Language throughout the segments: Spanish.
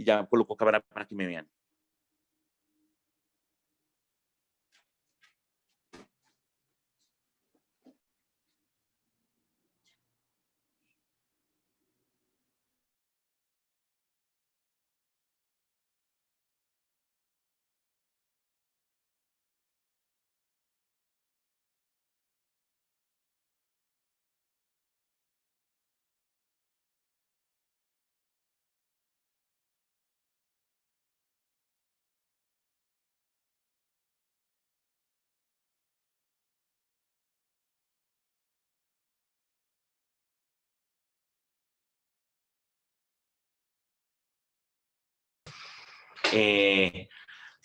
y ya coloco cámara para que me vean.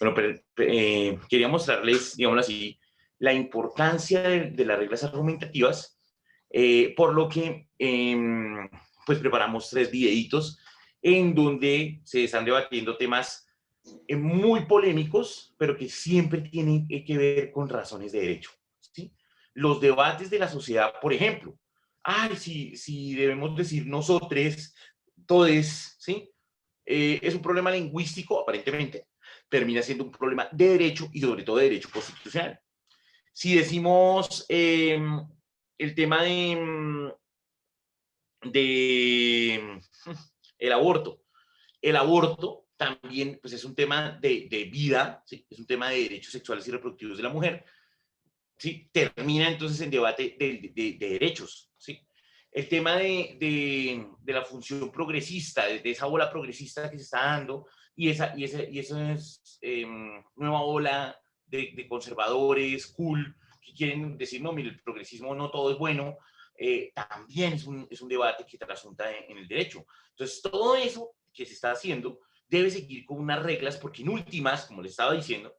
Bueno, quería mostrarles, digámoslo así, la importancia de las reglas argumentativas, por lo que pues preparamos 3 videitos en donde se están debatiendo temas muy polémicos, pero que siempre tienen que ver con razones de derecho, ¿sí? Los debates de la sociedad, por ejemplo, si debemos decir nosotros, todes, ¿sí? Es un problema lingüístico, aparentemente, termina siendo un problema de derecho y sobre todo de derecho constitucional. Si decimos el tema de el aborto también pues, es un tema de vida, ¿sí? Es un tema de derechos sexuales y reproductivos de la mujer, ¿sí? Termina entonces en debate de derechos, ¿sí? El tema de la función progresista, de esa ola progresista que se está dando, y esa es, nueva ola de conservadores, cool, que quieren decir, no, mire, el progresismo no todo es bueno, también es un debate que trasunta en el derecho. Entonces, todo eso que se está haciendo debe seguir con unas reglas, porque en últimas, como les estaba diciendo,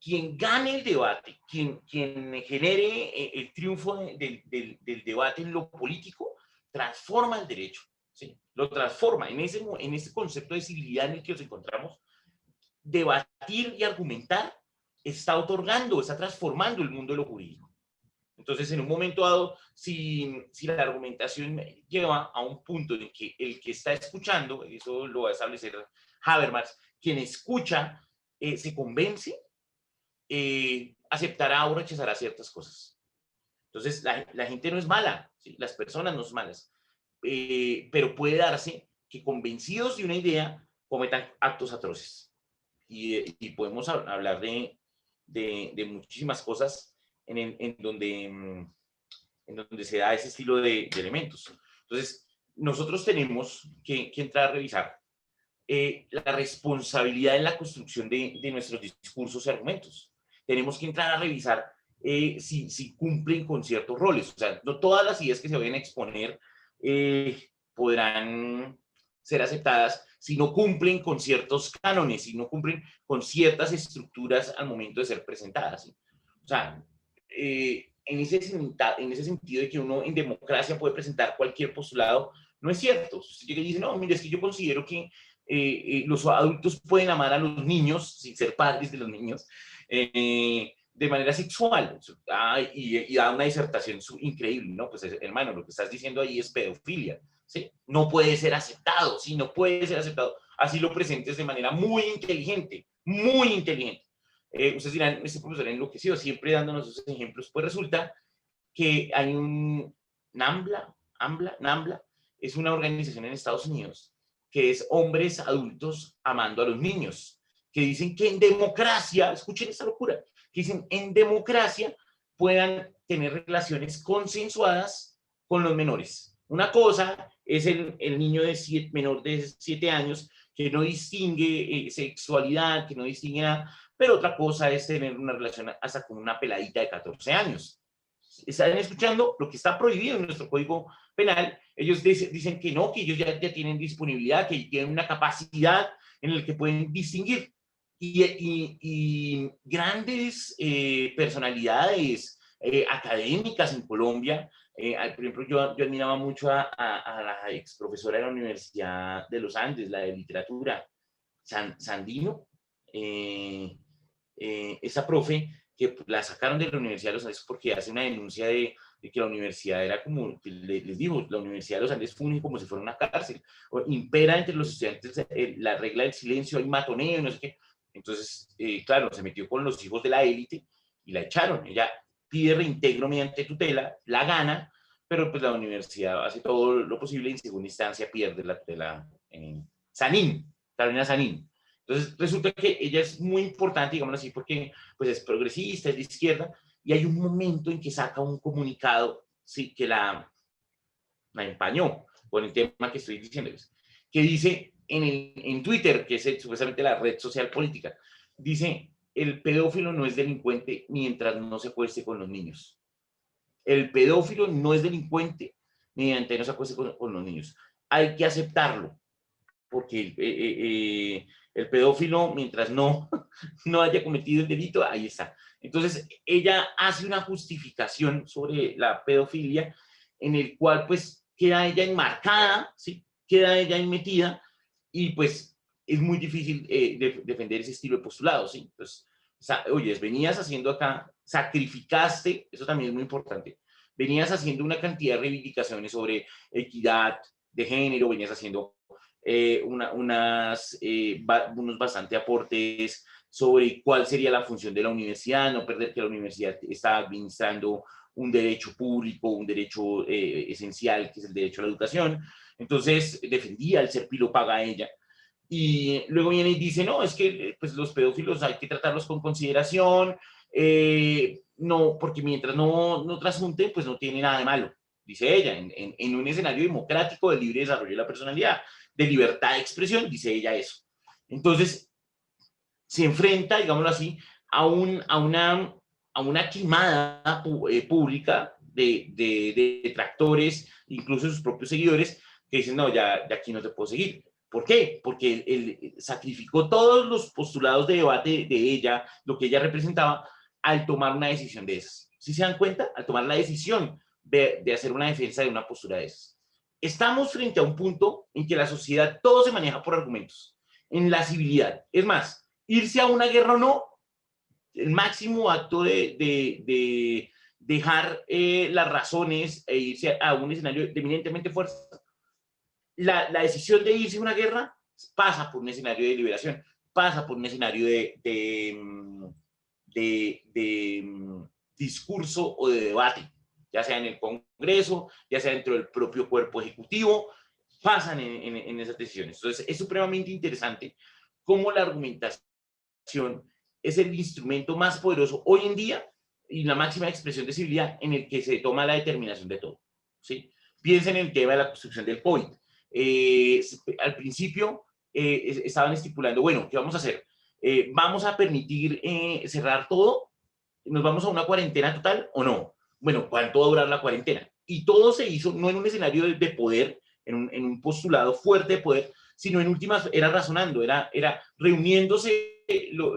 quien gane el debate, quien genere el triunfo del debate en lo político, transforma el derecho, ¿sí? Lo transforma. En ese concepto de civilidad en el que nos encontramos, debatir y argumentar está otorgando, está transformando el mundo de lo jurídico. Entonces, en un momento dado, si la argumentación lleva a un punto en que el que está escuchando, eso lo va a establecer Habermas, quien escucha se convence, aceptará o rechazará ciertas cosas. Entonces, la gente no es mala, ¿sí? Las personas no son malas, pero puede darse que convencidos de una idea cometan actos atroces. Y podemos hablar de muchísimas cosas en donde se da ese estilo de elementos. Entonces, nosotros tenemos que entrar a revisar la responsabilidad en la construcción de nuestros discursos y argumentos. Tenemos que entrar a revisar si cumplen con ciertos roles. O sea, no todas las ideas que se vayan a exponer podrán ser aceptadas si no cumplen con ciertos cánones, si no cumplen con ciertas estructuras al momento de ser presentadas, ¿sí? O sea, en ese sentido de que uno en democracia puede presentar cualquier postulado, no es cierto. Si llega y dice, no, mire, es que yo considero que los adultos pueden amar a los niños sin ser padres de los niños de manera sexual, y da una disertación increíble, ¿no? Pues hermano, lo que estás diciendo ahí es pedofilia, ¿sí? No puede ser aceptado, ¿sí? No puede ser aceptado. Así lo presentes de manera muy inteligente, muy inteligente. Ustedes dirán, este profesor enloquecido, siempre dándonos esos ejemplos. Pues resulta que hay un NAMBLA, es una organización en Estados Unidos que es hombres adultos amando a los niños, que dicen que en democracia, escuchen esta locura, que dicen en democracia puedan tener relaciones consensuadas con los menores. Una cosa es el niño menor de 7 años que no distingue sexualidad, que no distingue nada, pero otra cosa es tener una relación hasta con una peladita de 14 años. ¿Están escuchando lo que está prohibido en nuestro Código Penal? Ellos dicen que no, que ellos ya tienen disponibilidad, que tienen una capacidad en la que pueden distinguir. Y grandes personalidades académicas en Colombia, por ejemplo, yo admiraba mucho a la ex profesora de la Universidad de los Andes, la de literatura, Sandino, esa profe que la sacaron de la Universidad de los Andes porque hace una denuncia de de que la universidad era como, que les digo, la Universidad de los Andes funge como si fuera una cárcel, impera entre los estudiantes la regla del silencio, hay matoneo, no sé qué. Entonces, claro, se metió con los hijos de la élite y la echaron. Ella pide reintegro mediante tutela, la gana, pero pues la universidad hace todo lo posible y en segunda instancia pierde la tutela. Sanín, Carolina Sanín. Entonces resulta que ella es muy importante, digámoslo así, porque pues es progresista, es de izquierda, y hay un momento en que saca un comunicado, sí, que la empañó con el tema que estoy diciéndoles, que dice en Twitter, que es supuestamente la red social política, dice, el pedófilo no es delincuente mientras no se acueste con los niños. El pedófilo no es delincuente mediante no se acueste con los niños. Hay que aceptarlo, porque el pedófilo, mientras no haya cometido el delito, ahí está. Entonces, ella hace una justificación sobre la pedofilia en el cual, pues, queda ella enmarcada, ¿sí? Queda ella metida y, pues, es muy difícil defender ese estilo de postulado, ¿sí? Entonces, oye, venías haciendo acá, sacrificaste, eso también es muy importante, venías haciendo una cantidad de reivindicaciones sobre equidad de género, venías haciendo unos bastante aportes sobre cuál sería la función de la universidad, no perder que la universidad está administrando un derecho público, un derecho esencial, que es el derecho a la educación. Entonces defendía el ser pilo paga a ella. Y luego viene y dice, no, es que pues, los pedófilos hay que tratarlos con consideración, no, porque mientras no trasunten, pues no tiene nada de malo, dice ella, en un escenario democrático de libre desarrollo de la personalidad, de libertad de expresión, dice ella eso. Entonces, se enfrenta, digámoslo así, a una quemada pública de detractores, incluso sus propios seguidores, que dicen, no, ya aquí no te puedo seguir. ¿Por qué? Porque él sacrificó todos los postulados de debate de ella, lo que ella representaba, al tomar una decisión de esas. ¿Sí se dan cuenta? Al tomar la decisión de hacer una defensa de una postura de esas. Estamos frente a un punto en que la sociedad todo se maneja por argumentos, en la civilidad. Es más, irse a una guerra o no, el máximo acto de dejar las razones e irse a un escenario de eminentemente fuerza. La decisión de irse a una guerra pasa por un escenario de liberación, pasa por un escenario de discurso o de debate, ya sea en el Congreso, ya sea dentro del propio cuerpo ejecutivo, pasan en esas decisiones. Entonces, es supremamente interesante cómo la argumentación es el instrumento más poderoso hoy en día y la máxima expresión de civilidad en el que se toma la determinación de todo. ¿Sí? Piensen en el tema de la construcción del COVID. Al principio estaban estipulando, bueno, ¿qué vamos a hacer? ¿Vamos a permitir cerrar todo? ¿Nos vamos a una cuarentena total o no? Bueno, ¿cuánto va a durar la cuarentena? Y todo se hizo no en un escenario de poder, en un postulado fuerte de poder, sino en últimas era razonando, era reuniéndose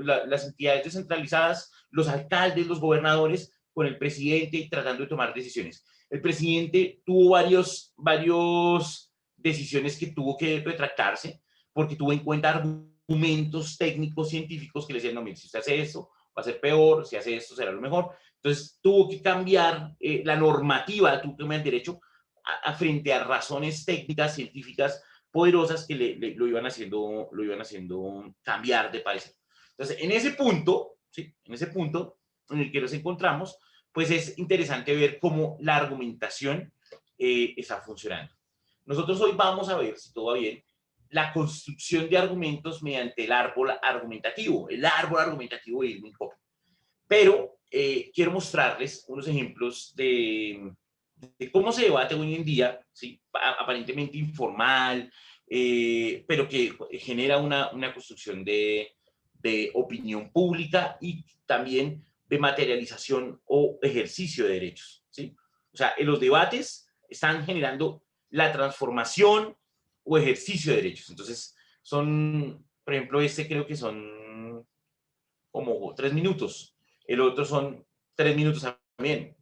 las entidades descentralizadas, los alcaldes, los gobernadores, con el presidente y tratando de tomar decisiones. El presidente tuvo varios decisiones que tuvo que retractarse porque tuvo en cuenta argumentos técnicos, científicos que le decían, no, mire, si usted hace eso, va a ser peor, si hace esto será lo mejor. Entonces tuvo que cambiar la normativa, tuvo que cambiar el derecho frente a razones técnicas, científicas, poderosas que lo iban haciendo cambiar de parecer. Entonces, en ese punto, ¿sí? En ese punto en el que nos encontramos, pues es interesante ver cómo la argumentación está funcionando. Nosotros hoy vamos a ver, si todo va bien, la construcción de argumentos mediante el árbol argumentativo de Irving Cobb. Pero quiero mostrarles unos ejemplos de cómo se debate hoy en día, ¿sí? Aparentemente informal, pero que genera una construcción de opinión pública y también de materialización o ejercicio de derechos, ¿sí? O sea, en los debates están generando la transformación o ejercicio de derechos. Entonces, por ejemplo, creo que son como 3 minutos, el otro son 3 minutos también,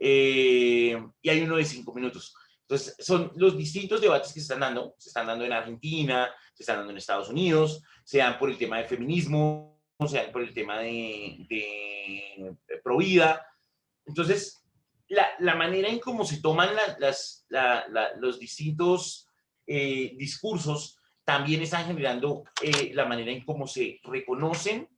y hay uno de 5 minutos. Entonces, son los distintos debates que se están dando en Argentina, se están dando en Estados Unidos, se dan por el tema del feminismo, se dan por el tema de Provida. Entonces, la manera en cómo se toman los distintos discursos también están generando la manera en cómo se reconocen,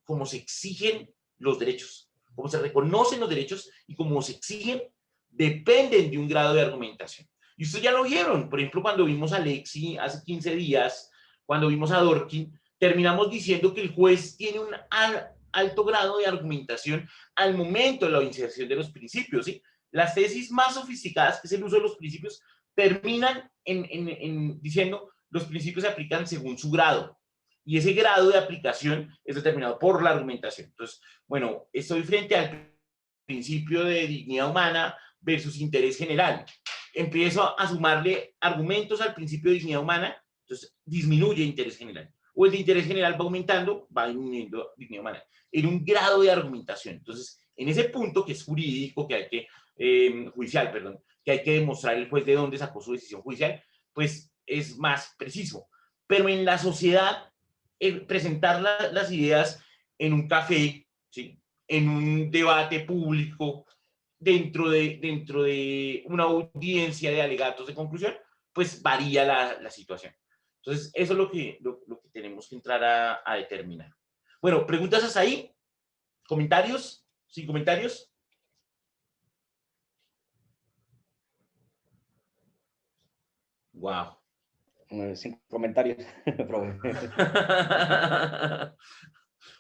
cómo se exigen los derechos. Cómo se reconocen los derechos y cómo se exigen dependen de un grado de argumentación. Y ustedes ya lo vieron, por ejemplo, cuando vimos a Lexi hace 15 días, cuando vimos a Dorkin, terminamos diciendo que el juez tiene un alto grado de argumentación al momento de la inserción de los principios, ¿sí? Las tesis más sofisticadas, que es el uso de los principios, terminan diciendo los principios se aplican según su grado. Y ese grado de aplicación es determinado por la argumentación. Entonces, bueno, estoy frente al principio de dignidad humana versus interés general. Empiezo a sumarle argumentos al principio de dignidad humana, entonces disminuye interés general. O el de interés general va aumentando, va disminuyendo dignidad humana. En un grado de argumentación. Entonces, en ese punto que es jurídico, que hay que, judicial, perdón, que hay que demostrar el juez de dónde sacó su decisión judicial, pues es más preciso. Pero en la sociedad, presentar las ideas en un café, ¿sí? En un debate público, dentro de una audiencia de alegatos de conclusión, pues varía la situación. Entonces, eso es lo que tenemos que entrar a determinar. Bueno, ¿preguntas hasta ahí? ¿Comentarios? ¿Sin comentarios? Wow. Sin comentarios.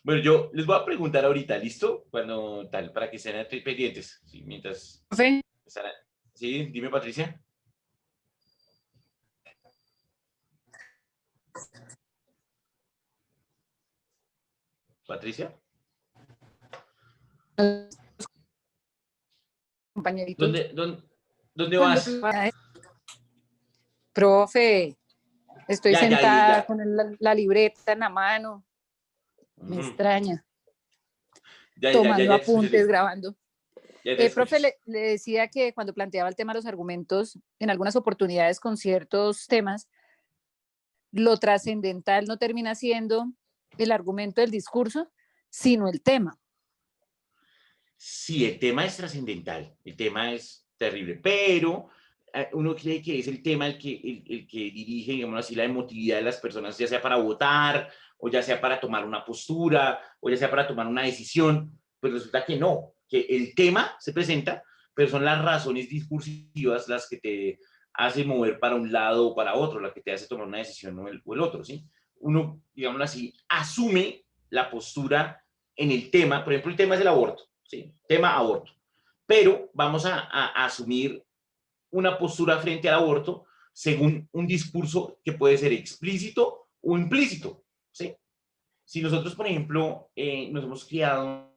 Bueno, yo les voy a preguntar ahorita, ¿listo? Cuando tal, para que estén pendientes. ¿Sí? Mientras. Profe. Sí, dime, Patricia. Patricia. Compañeritos. ¿Dónde vas? Profe, estoy sentada ya. con la libreta en la mano. Me extraña. Tomando apuntes, grabando. Profe, le decía que cuando planteaba el tema de los argumentos, en algunas oportunidades con ciertos temas, lo trascendental no termina siendo el argumento del discurso, sino el tema. Sí, el tema es trascendental, el tema es terrible, pero uno cree que es el tema el que dirige, digamos así, la emotividad de las personas, ya sea para votar, o ya sea para tomar una postura, o ya sea para tomar una decisión, pues resulta que no, que el tema se presenta, pero son las razones discursivas las que te hacen mover para un lado o para otro, las que te hace tomar una decisión o el otro, ¿sí? Uno, digamos así, asume la postura en el tema, por ejemplo, el tema es el aborto, ¿sí? Tema aborto. Pero vamos a asumir una postura frente al aborto según un discurso que puede ser explícito o implícito, ¿sí? Si nosotros, por ejemplo, nos hemos criado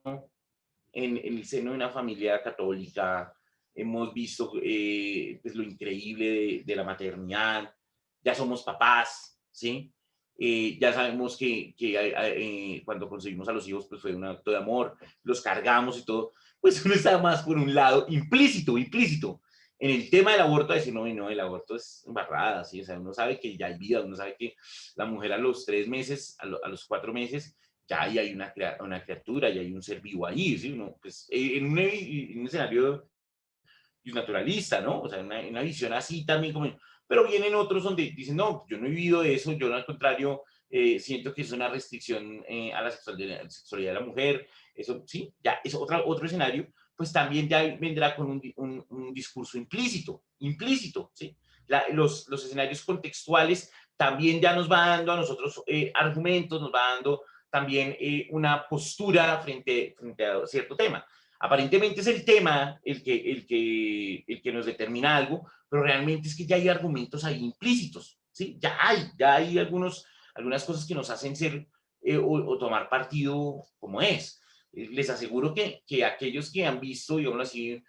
en el seno de una familia católica, hemos visto pues lo increíble de la maternidad, ya somos papás, ¿sí? Ya sabemos que cuando conseguimos a los hijos pues fue un acto de amor, los cargamos y todo, pues uno está más por un lado implícito. En el tema del aborto, decir, no, el aborto es embarrada, ¿sí? O sea, uno sabe que ya hay vida, uno sabe que la mujer a los 3 meses, a los 4 meses, ya ahí hay una criatura, ya hay un ser vivo ahí, ¿sí? Uno, pues, en un escenario naturalista, ¿no? O sea, una visión así también como... Pero vienen otros donde dicen, no, yo no he vivido eso, yo al contrario siento que es una restricción a la sexualidad de la mujer, eso sí, ya es otro escenario, pues también ya vendrá con un discurso implícito, ¿sí? Los escenarios contextuales también ya nos va dando a nosotros argumentos, nos va dando también una postura frente a cierto tema. Aparentemente es el tema el que nos determina algo, pero realmente es que ya hay argumentos ahí implícitos, ¿sí? Ya hay algunas cosas que nos hacen ser o tomar partido como es. Les aseguro que aquellos que han visto, digamos así,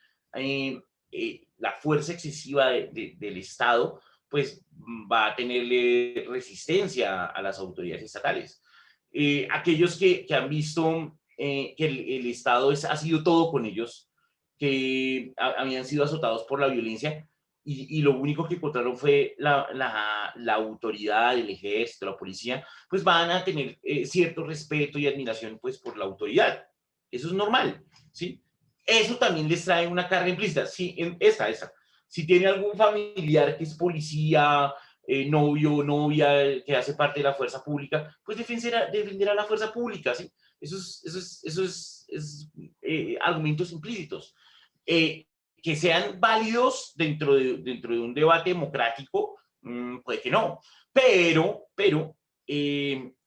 la fuerza excesiva del Estado, pues va a tenerle resistencia a las autoridades estatales. Aquellos que han visto que el Estado ha sido todo con ellos, que habían sido azotados por la violencia y lo único que encontraron fue la autoridad, el ejército, la policía, pues van a tener cierto respeto y admiración pues por la autoridad. Eso es normal, ¿sí? eso también les trae una carga implícita. Sí, esta. Si tiene algún familiar que es policía, novio, novia, que hace parte de la fuerza pública, pues defenderá la fuerza pública, ¿sí? Eso es argumentos implícitos. Que sean válidos dentro de un debate democrático, puede que no, pero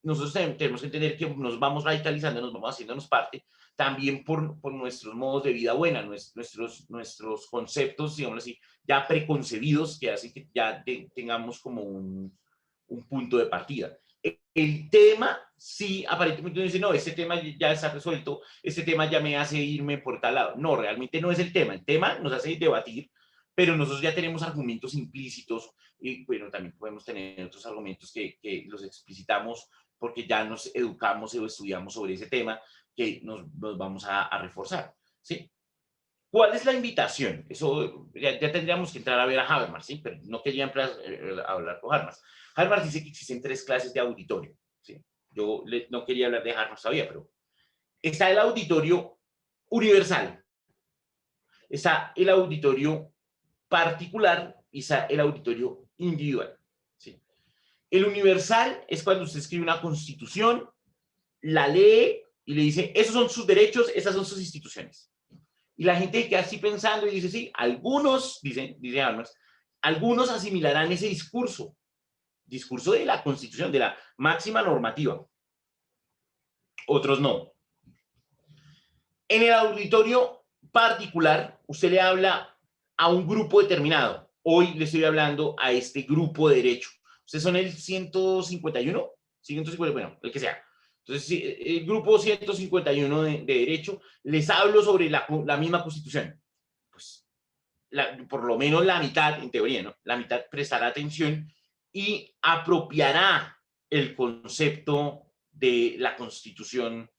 nosotros tenemos que entender que nos vamos radicalizando, nos vamos haciéndonos parte, también por nuestros modos de vida buena, nuestros conceptos, digamos así, ya preconcebidos, que hace que ya tengamos como un punto de partida. El tema, sí, aparentemente uno dice, no, este tema ya está resuelto, este tema ya me hace irme por tal lado. No, realmente no es el tema nos hace debatir, pero nosotros ya tenemos argumentos implícitos y bueno, también podemos tener otros argumentos que los explicitamos porque ya nos educamos o estudiamos sobre ese tema que nos vamos a reforzar, ¿sí? ¿Cuál es la invitación? Eso ya tendríamos que entrar a ver a Habermas, ¿sí? Pero no quería hablar con Habermas. Habermas dice que existen 3 clases de auditorio, ¿sí? Yo no quería hablar de Habermas todavía, pero está el auditorio universal, está el auditorio particular y está el auditorio individual, ¿sí? El universal es cuando usted escribe una constitución, la lee y le dice, esos son sus derechos, esas son sus instituciones. Y la gente queda así pensando y dice, sí, algunos, dice Habermas, algunos asimilarán ese discurso de la Constitución, de la máxima normativa. Otros no. En el auditorio particular, usted le habla a un grupo determinado. Hoy le estoy hablando a este grupo de derecho. ¿Ustedes son el 151? 150, bueno, el que sea. Entonces, el grupo 151 de derecho, les hablo sobre la misma Constitución. Pues, por lo menos la mitad, en teoría, ¿no? La mitad prestará atención y apropiará el concepto de la Constitución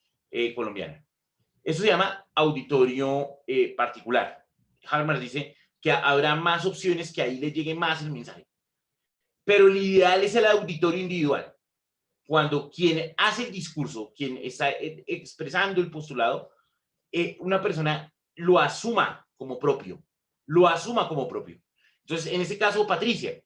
colombiana. Eso se llama auditorio particular. Habermas dice que habrá más opciones, que ahí le llegue más el mensaje. Pero el ideal es el auditorio individual. Cuando quien hace el discurso, quien está expresando el postulado, una persona lo asuma como propio. Entonces, en este caso, Patricia,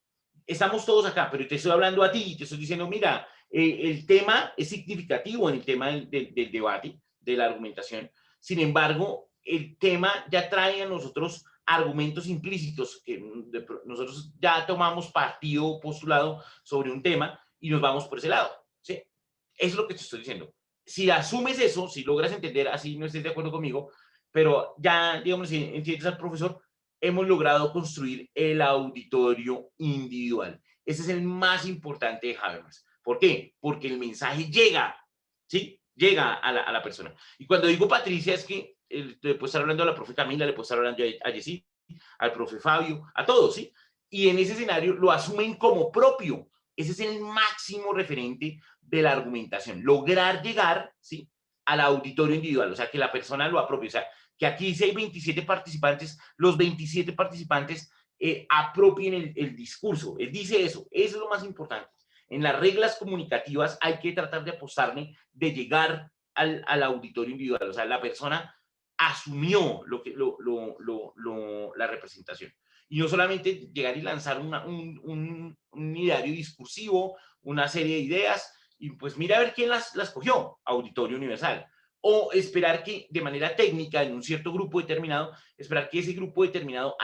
estamos todos acá, pero te estoy hablando a ti y te estoy diciendo, mira, el tema es significativo en el tema del debate, de la argumentación. Sin embargo, el tema ya trae a nosotros argumentos implícitos, que nosotros ya tomamos partido postulado sobre un tema y nos vamos por ese lado. ¿Sí? Eso es lo que te estoy diciendo. Si asumes eso, si logras entender, así no estés de acuerdo conmigo, pero ya, digamos, si entiendes al profesor, hemos logrado construir el auditorio individual. Ese es el más importante de Habermas. ¿Por qué? Porque el mensaje llega, ¿sí? Llega a la persona. Y cuando digo Patricia, es que le puedo estar hablando a la profe Camila, le puedo estar hablando a Jessy, al profe Fabio, a todos, ¿sí? Y en ese escenario lo asumen como propio. Ese es el máximo referente de la argumentación. Lograr llegar, ¿sí?, al auditorio individual, o sea, que la persona lo apropie. O sea, que aquí si hay 27 participantes, los 27 participantes apropien el discurso. Él dice eso es lo más importante. En las reglas comunicativas hay que tratar de apostarle de llegar al auditorio individual. O sea, la persona asumió la representación. Y no solamente llegar y lanzar un ideario discursivo, una serie de ideas, y pues mira a ver quién las cogió, auditorio universal. O esperar que de manera técnica, en un cierto grupo determinado, esperar que ese grupo determinado,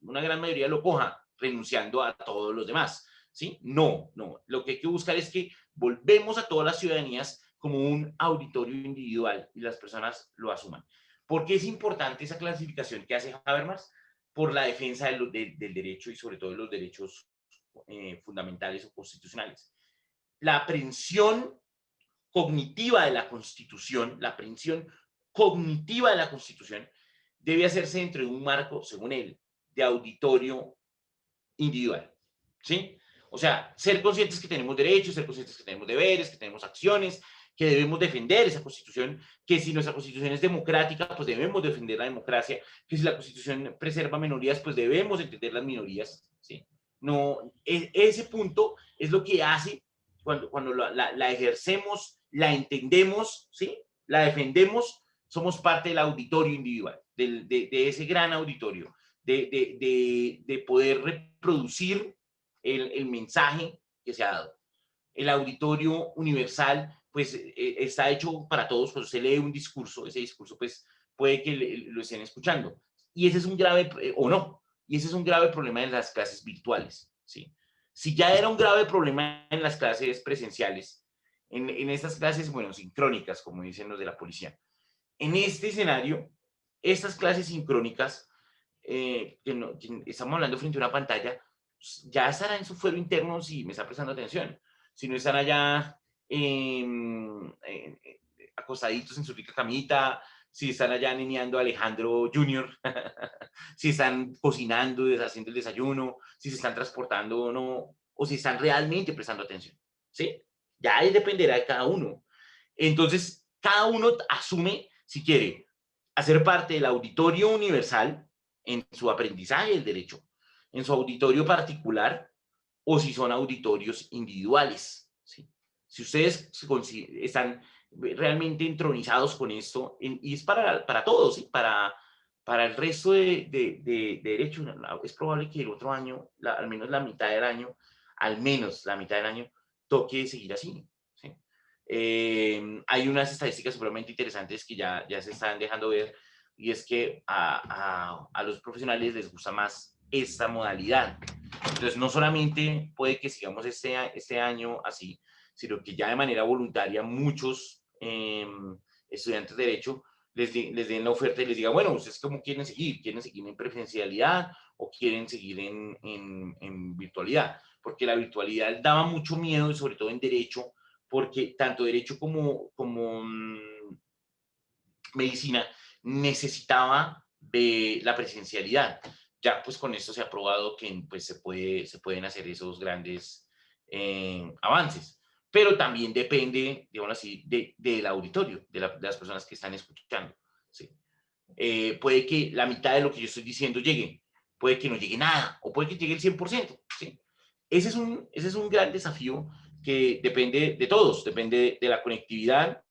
una gran mayoría lo coja, renunciando a todos los demás. ¿Sí? No. Lo que hay que buscar es que volvemos a todas las ciudadanías como un auditorio individual y las personas lo asuman. ¿Por qué es importante esa clasificación que hace Habermas? Por la defensa del derecho y sobre todo de los derechos fundamentales o constitucionales. La aprehensión cognitiva de la Constitución, debe hacerse dentro de un marco, según él, de auditorio individual. ¿Sí? O sea, ser conscientes que tenemos derechos, ser conscientes que tenemos deberes, que tenemos acciones, que debemos defender esa Constitución, que si nuestra Constitución es democrática, pues debemos defender la democracia, que si la Constitución preserva minorías, pues debemos entender las minorías. ¿Sí? No, ese punto es lo que hace cuando la ejercemos, la entendemos, ¿sí?, la defendemos, somos parte del auditorio individual, de ese gran auditorio, de poder reproducir el mensaje que se ha dado. El auditorio universal, pues, está hecho para todos. Cuando se lee un discurso, ese discurso, pues, puede que lo estén escuchando. Y ese es un grave, o no, y ese es un grave problema en las clases virtuales, ¿sí? Si ya era un grave problema en las clases presenciales, en estas clases, bueno, sincrónicas, como dicen los de la policía, en este escenario, estas clases sincrónicas, que estamos hablando frente a una pantalla, ya estará en su fuero interno si me está prestando atención. Si no están allá acostaditos en su rica camita, si están allá niñando a Alejandro Junior, si están cocinando, haciendo el desayuno, si se están transportando o no, o si están realmente prestando atención, ¿sí? Ya ahí dependerá de cada uno. Entonces, cada uno asume si quiere hacer parte del auditorio universal en su aprendizaje del derecho, en su auditorio particular, o si son auditorios individuales, ¿sí? Si ustedes están realmente entronizados con esto, y es para todos, ¿sí? Para el resto de derecho, es probable que el otro año, al menos la mitad del año, toque seguir así, ¿sí? Hay unas estadísticas supremamente interesantes que ya se están dejando ver, y es que a los profesionales les gusta más esta modalidad. Entonces, no solamente puede que sigamos este año así, sino que ya de manera voluntaria muchos estudiantes de Derecho les den la oferta y les digan, bueno, ¿ustedes cómo quieren seguir? ¿Quieren seguir en presencialidad o quieren seguir en virtualidad? Porque la virtualidad daba mucho miedo, y sobre todo en Derecho, porque tanto Derecho como Medicina necesitaba de la presencialidad. Ya pues con esto se ha probado que pues, se pueden hacer esos grandes avances, pero también depende, digamos así, del auditorio, de las personas que están escuchando, ¿sí? Puede que la mitad de lo que yo estoy diciendo llegue, puede que no llegue nada, o puede que llegue el 100%, ¿sí? Ese es un gran desafío que depende de todos, depende de la conectividad,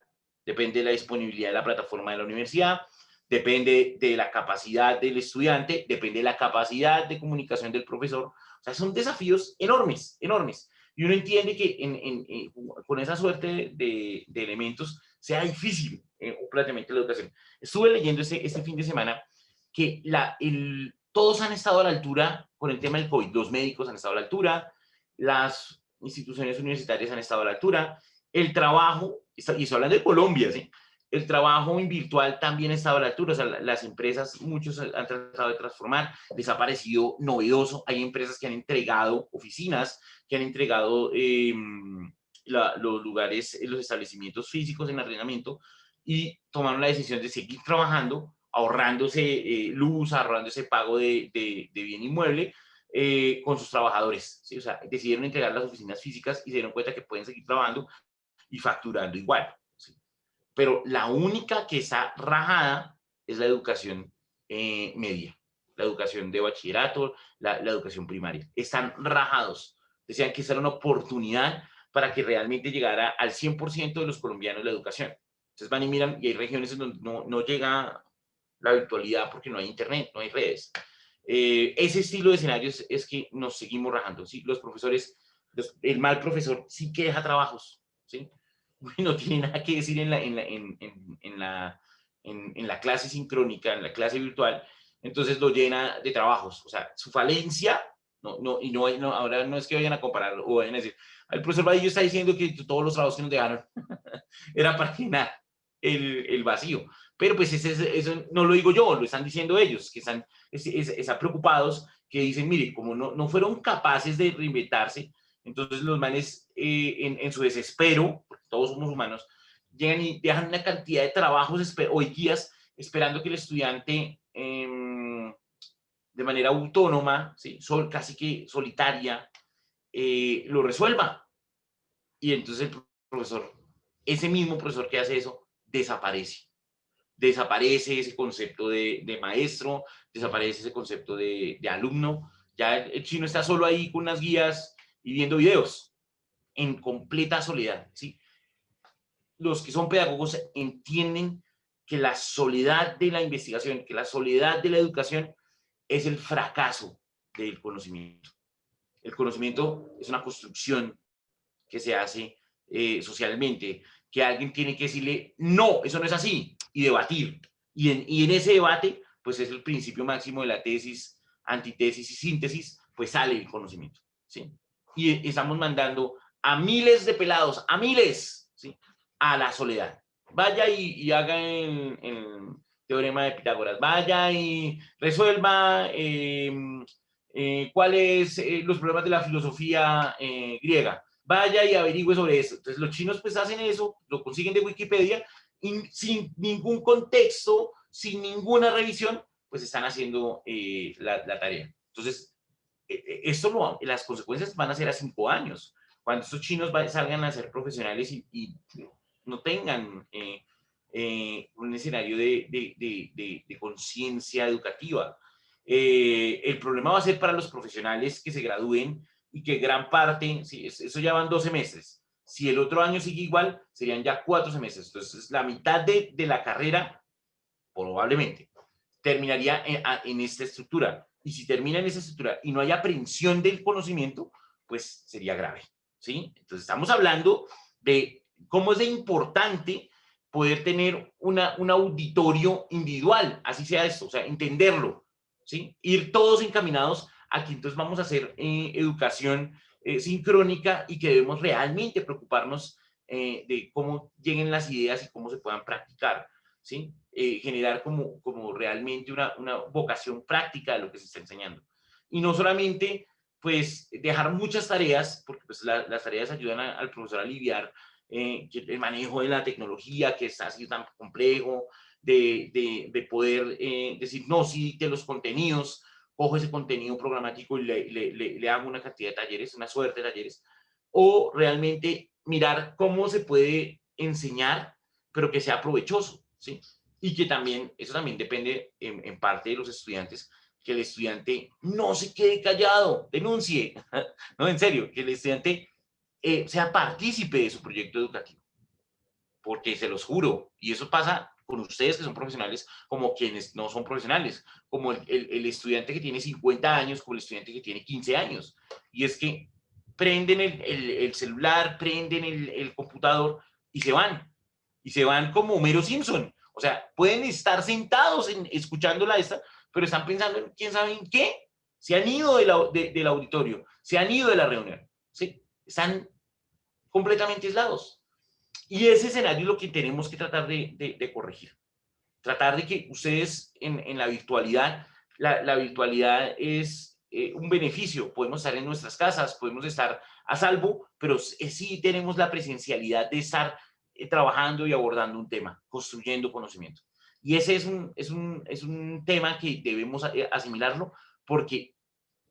depende de la disponibilidad de la plataforma de la universidad, depende de la capacidad del estudiante, depende de la capacidad de comunicación del profesor. O sea, son desafíos enormes, enormes. Y uno entiende que con esa suerte de elementos sea difícil un planteamiento de la educación. Estuve leyendo este fin de semana que todos han estado a la altura con el tema del COVID. Los médicos han estado a la altura, las instituciones universitarias han estado a la altura, el trabajo, y estoy hablando de Colombia, ¿sí? El trabajo en virtual también ha estado a la altura. O sea, las empresas, muchos han tratado de transformar, les ha parecido novedoso. Hay empresas que han entregado oficinas, que han entregado los lugares, los establecimientos físicos en arrendamiento, y tomaron la decisión de seguir trabajando, ahorrándose luz, ahorrándose pago de bien inmueble, con sus trabajadores, ¿sí? O sea, decidieron entregar las oficinas físicas y se dieron cuenta que pueden seguir trabajando y facturando igual, ¿sí? Pero la única que está rajada es la educación media, la educación de bachillerato, la educación primaria. Están rajados. Decían que esa era una oportunidad para que realmente llegara al 100% de los colombianos la educación. Entonces van y miran, y hay regiones en donde no llega la virtualidad porque no hay internet, no hay redes. Ese estilo de escenarios es que nos seguimos rajando, ¿sí? Los profesores, el mal profesor sí que deja trabajos, ¿sí? No tiene nada que decir en la clase sincrónica, en la clase virtual, entonces lo llena de trabajos. O sea, su falencia, ahora no es que vayan a comparar o vayan a decir, el profesor Vadillo está diciendo que todos los trabajos que nos dejaron era para llenar el vacío. Pero pues eso no lo digo yo, lo están diciendo ellos, que están preocupados, que dicen, mire, como no fueron capaces de reinventarse, entonces los manes en su desespero, porque todos somos humanos, llegan y dejan una cantidad de trabajos o guías esperando que el estudiante de manera autónoma, ¿sí? Casi que solitaria, lo resuelva. Y entonces el profesor, ese mismo profesor que hace eso, desaparece ese concepto de maestro, desaparece ese concepto de alumno. Ya el chino está solo ahí con unas guías y viendo videos en completa soledad, ¿sí? Los que son pedagogos entienden que la soledad de la investigación, que la soledad de la educación es el fracaso del conocimiento. El conocimiento es una construcción que se hace socialmente, que alguien tiene que decirle, no, eso no es así, y debatir. Y en ese debate, pues es el principio máximo de la tesis, antitesis y síntesis, pues sale el conocimiento, ¿sí? Y estamos mandando a miles de pelados, a miles, ¿sí?, a la soledad. Vaya y haga el teorema de Pitágoras, vaya y resuelva cuáles los problemas de la filosofía griega, vaya y averigüe sobre eso. Entonces los chinos pues hacen eso, lo consiguen de Wikipedia, y sin ningún contexto, sin ninguna revisión, pues están haciendo la tarea. Entonces, las consecuencias van a ser a 5 años, cuando estos chinos salgan a ser profesionales y no tengan un escenario de conciencia educativa. El problema va a ser para los profesionales que se gradúen y que gran parte, sí, eso ya van 2 semestres. Si el otro año sigue igual, serían ya 4 semestres. Entonces, la mitad de la carrera, probablemente, terminaría en esta estructura. Y si termina en esa estructura y no hay aprehensión del conocimiento, pues sería grave, ¿sí? Entonces, estamos hablando de cómo es de importante poder tener un auditorio individual, así sea esto, o sea, entenderlo, ¿sí? Ir todos encaminados a que entonces vamos a hacer educación sincrónica y que debemos realmente preocuparnos de cómo lleguen las ideas y cómo se puedan practicar, ¿sí? Generar como realmente una vocación práctica de lo que se está enseñando. Y no solamente, pues, dejar muchas tareas, porque pues, las tareas ayudan al profesor a aliviar el manejo de la tecnología, que está así tan complejo, de poder decir, no, sí, de los contenidos, cojo ese contenido programático y le hago una cantidad de talleres, una suerte de talleres, o realmente mirar cómo se puede enseñar, pero que sea provechoso, ¿sí? Y que también, eso también depende en parte de los estudiantes, que el estudiante no se quede callado, denuncie, no, en serio, que el estudiante sea partícipe de su proyecto educativo, porque se los juro, y eso pasa con ustedes que son profesionales, como quienes no son profesionales, como el estudiante que tiene 50 años, como el estudiante que tiene 15 años, y es que prenden el celular, prenden el computador y se van como Homero Simpson. O sea, pueden estar sentados escuchándola esta, pero están pensando en quién sabe en qué. Se han ido del auditorio, se han ido de la reunión, ¿sí? Están completamente aislados. Y ese escenario es lo que tenemos que tratar de corregir. Tratar de que ustedes en la virtualidad, la virtualidad es un beneficio. Podemos estar en nuestras casas, podemos estar a salvo, pero sí tenemos la presencialidad de estar trabajando y abordando un tema, construyendo conocimiento. Y ese es un tema que debemos asimilarlo, porque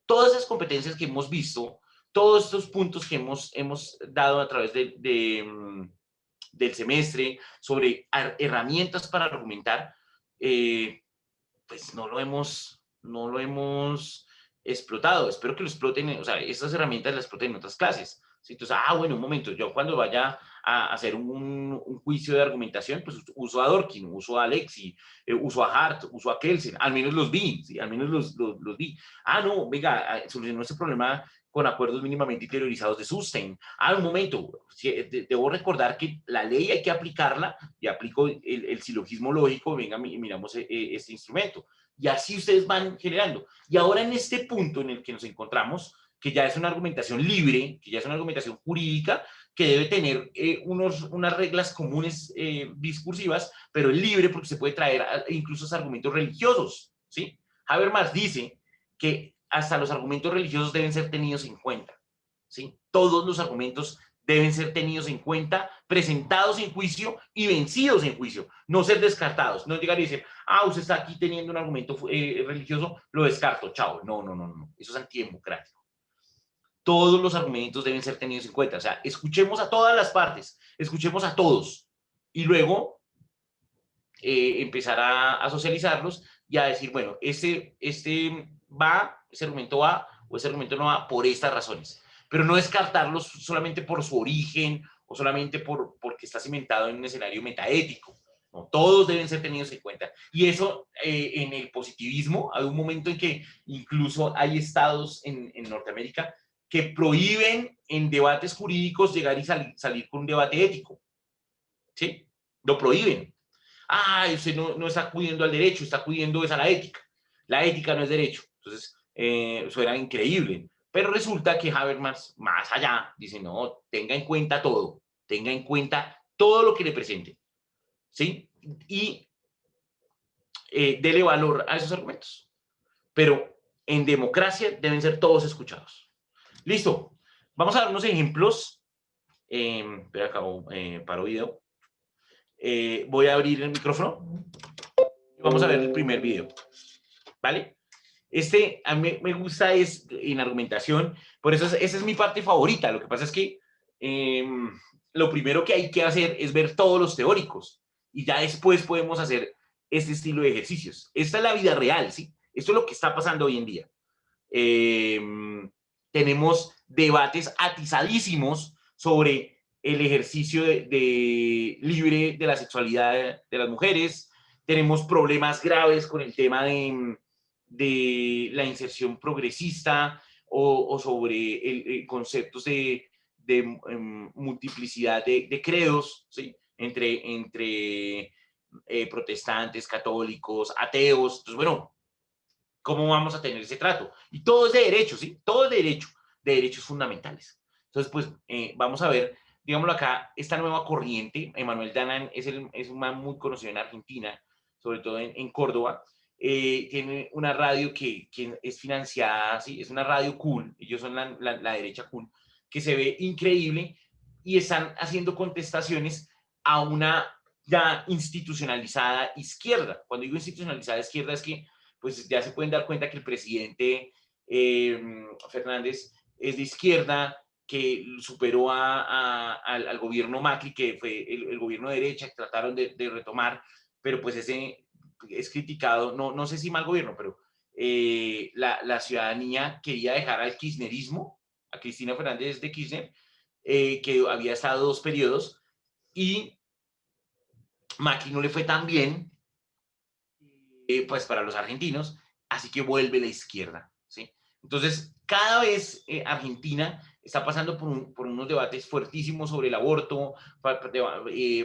todas esas competencias que hemos visto, todos estos puntos que hemos dado a través del semestre sobre herramientas para argumentar, pues no lo hemos explotado. Espero que lo exploten, o sea, estas herramientas las exploten en otras clases. ¿Sí? Entonces, bueno, un momento, yo cuando vaya a hacer un juicio de argumentación, pues uso a Dworkin, uso a Alexi, uso a Hart, uso a Kelsen, al menos los vi, ¿sí? Al menos los vi. No, venga, solucionó este problema con acuerdos mínimamente interiorizados de Sustein. Un momento, debo recordar que la ley hay que aplicarla, y aplico el silogismo lógico, venga, miramos este instrumento. Y así ustedes van generando. Y ahora en este punto en el que nos encontramos, que ya es una argumentación libre, que ya es una argumentación jurídica, que debe tener unas reglas comunes discursivas, pero es libre porque se puede traer incluso argumentos religiosos, ¿sí? Habermas dice que hasta los argumentos religiosos deben ser tenidos en cuenta, ¿sí? Todos los argumentos deben ser tenidos en cuenta, presentados en juicio y vencidos en juicio, no ser descartados, no llegar y decir, usted está aquí teniendo un argumento religioso, lo descarto, chao. No, eso es antidemocrático. Todos los argumentos deben ser tenidos en cuenta, o sea, escuchemos a todas las partes, escuchemos a todos, y luego empezar a socializarlos y a decir, bueno, ese argumento va, o ese argumento no va por estas razones, pero no descartarlos solamente por su origen o solamente porque está cimentado en un escenario metaético. No, todos deben ser tenidos en cuenta. Y eso, en el positivismo, hay un momento en que incluso hay estados en Norteamérica que prohíben en debates jurídicos llegar y salir con un debate ético. ¿Sí? Lo prohíben. Usted no está acudiendo al derecho, está acudiendo a la ética. La ética no es derecho. Entonces, eso era increíble. Pero resulta que Habermas, más allá, dice, no, tenga en cuenta todo lo que le presente. ¿Sí? Y dele valor a esos argumentos. Pero en democracia deben ser todos escuchados. Listo. Vamos a dar unos ejemplos. Pero acabo, paro video. Voy a abrir el micrófono y vamos a ver el primer video. ¿Vale? A mí me gusta es en argumentación, por eso esa es mi parte favorita. Lo que pasa es que lo primero que hay que hacer es ver todos los teóricos y ya después podemos hacer este estilo de ejercicios. Esta es la vida real, ¿sí? Esto es lo que está pasando hoy en día. Tenemos debates atizadísimos sobre el ejercicio libre de la sexualidad de las mujeres. Tenemos problemas graves con el tema de la inserción progresista o sobre conceptos de multiplicidad de credos, ¿sí? entre protestantes, católicos, ateos. Entonces, bueno, ¿cómo vamos a tener ese trato? Y todo es de derecho, ¿sí? Todo es de derechos fundamentales. Entonces, pues, vamos a ver, digámoslo acá, esta nueva corriente. Emanuel Danan es un man muy conocido en Argentina, sobre todo en Córdoba. Tiene una radio que es financiada, ¿sí? Es una radio cool, ellos son la derecha cool, que se ve increíble y están haciendo contestaciones a una ya institucionalizada izquierda. Cuando digo institucionalizada izquierda es que pues ya se pueden dar cuenta que el presidente Fernández es de izquierda, que superó al gobierno Macri, que fue el gobierno de derecha, que trataron de retomar, pero pues ese es criticado, no sé si mal gobierno, pero la ciudadanía quería dejar al kirchnerismo, a Cristina Fernández de Kirchner, que había estado 2 periodos, y Macri no le fue tan bien, pues para los argentinos, así que vuelve la izquierda, ¿sí? Entonces, cada vez Argentina está pasando por unos debates fuertísimos sobre el aborto,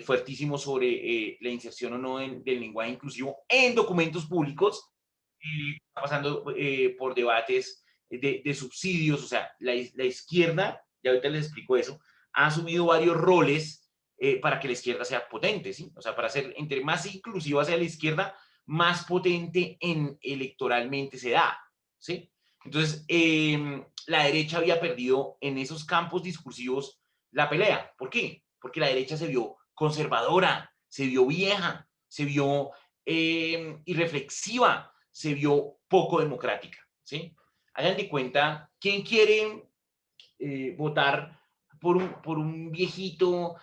fuertísimos sobre la inserción o no del lenguaje inclusivo en documentos públicos, está pasando por debates de subsidios. O sea, la izquierda, ya ahorita les explico eso, ha asumido varios roles para que la izquierda sea potente, ¿sí? O sea, para ser, entre más inclusiva sea la izquierda, más potente electoralmente se da, ¿sí? Entonces, la derecha había perdido en esos campos discursivos la pelea. ¿Por qué? Porque la derecha se vio conservadora, se vio vieja, se vio irreflexiva, se vio poco democrática, ¿sí? Hagan de cuenta, ¿quién quiere votar por un viejito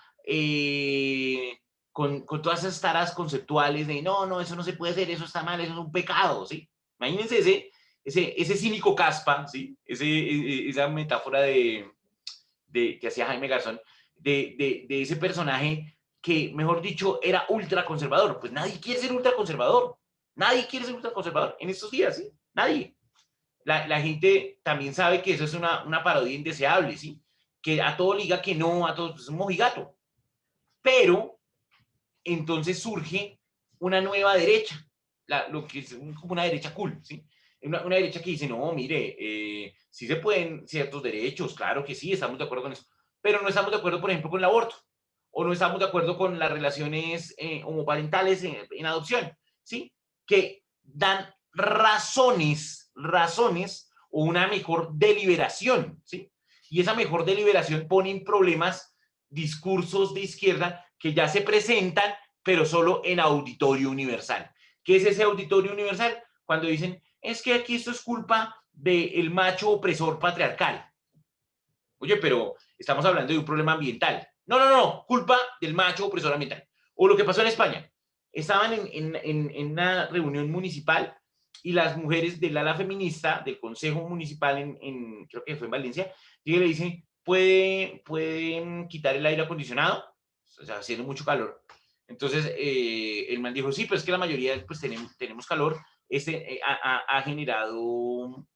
con todas esas taras conceptuales de no, eso no se puede hacer, eso está mal, eso es un pecado, ¿sí? Imagínense ese cínico caspa, ¿sí? Esa metáfora que hacía Jaime Garzón, de ese personaje que, mejor dicho, era ultraconservador. Pues nadie quiere ser ultraconservador. Nadie quiere ser ultraconservador en estos días, ¿sí? Nadie. La gente también sabe que eso es una parodia indeseable, ¿sí? Que a todo liga que no, a todo es un mojigato. Pero entonces surge una nueva derecha, lo que es como una derecha cool, ¿sí? Una derecha que dice, no, mire, sí se pueden ciertos derechos, claro que sí, estamos de acuerdo con eso, pero no estamos de acuerdo, por ejemplo, con el aborto, o no estamos de acuerdo con las relaciones homoparentales en adopción, ¿sí? Que dan razones o una mejor deliberación, ¿sí? Y esa mejor deliberación pone en problemas discursos de izquierda que ya se presentan, pero solo en auditorio universal. ¿Qué es ese auditorio universal? Cuando dicen, es que aquí esto es culpa del macho opresor patriarcal. Oye, pero estamos hablando de un problema ambiental. No, culpa del macho opresor ambiental. O lo que pasó en España. Estaban en una reunión municipal y las mujeres del ala feminista del Consejo Municipal, creo que fue en Valencia, y le dicen, ¿pueden quitar el aire acondicionado? O sea, haciendo mucho calor. Entonces, el man dijo, sí, pero es que la mayoría pues tenemos calor. Ha generado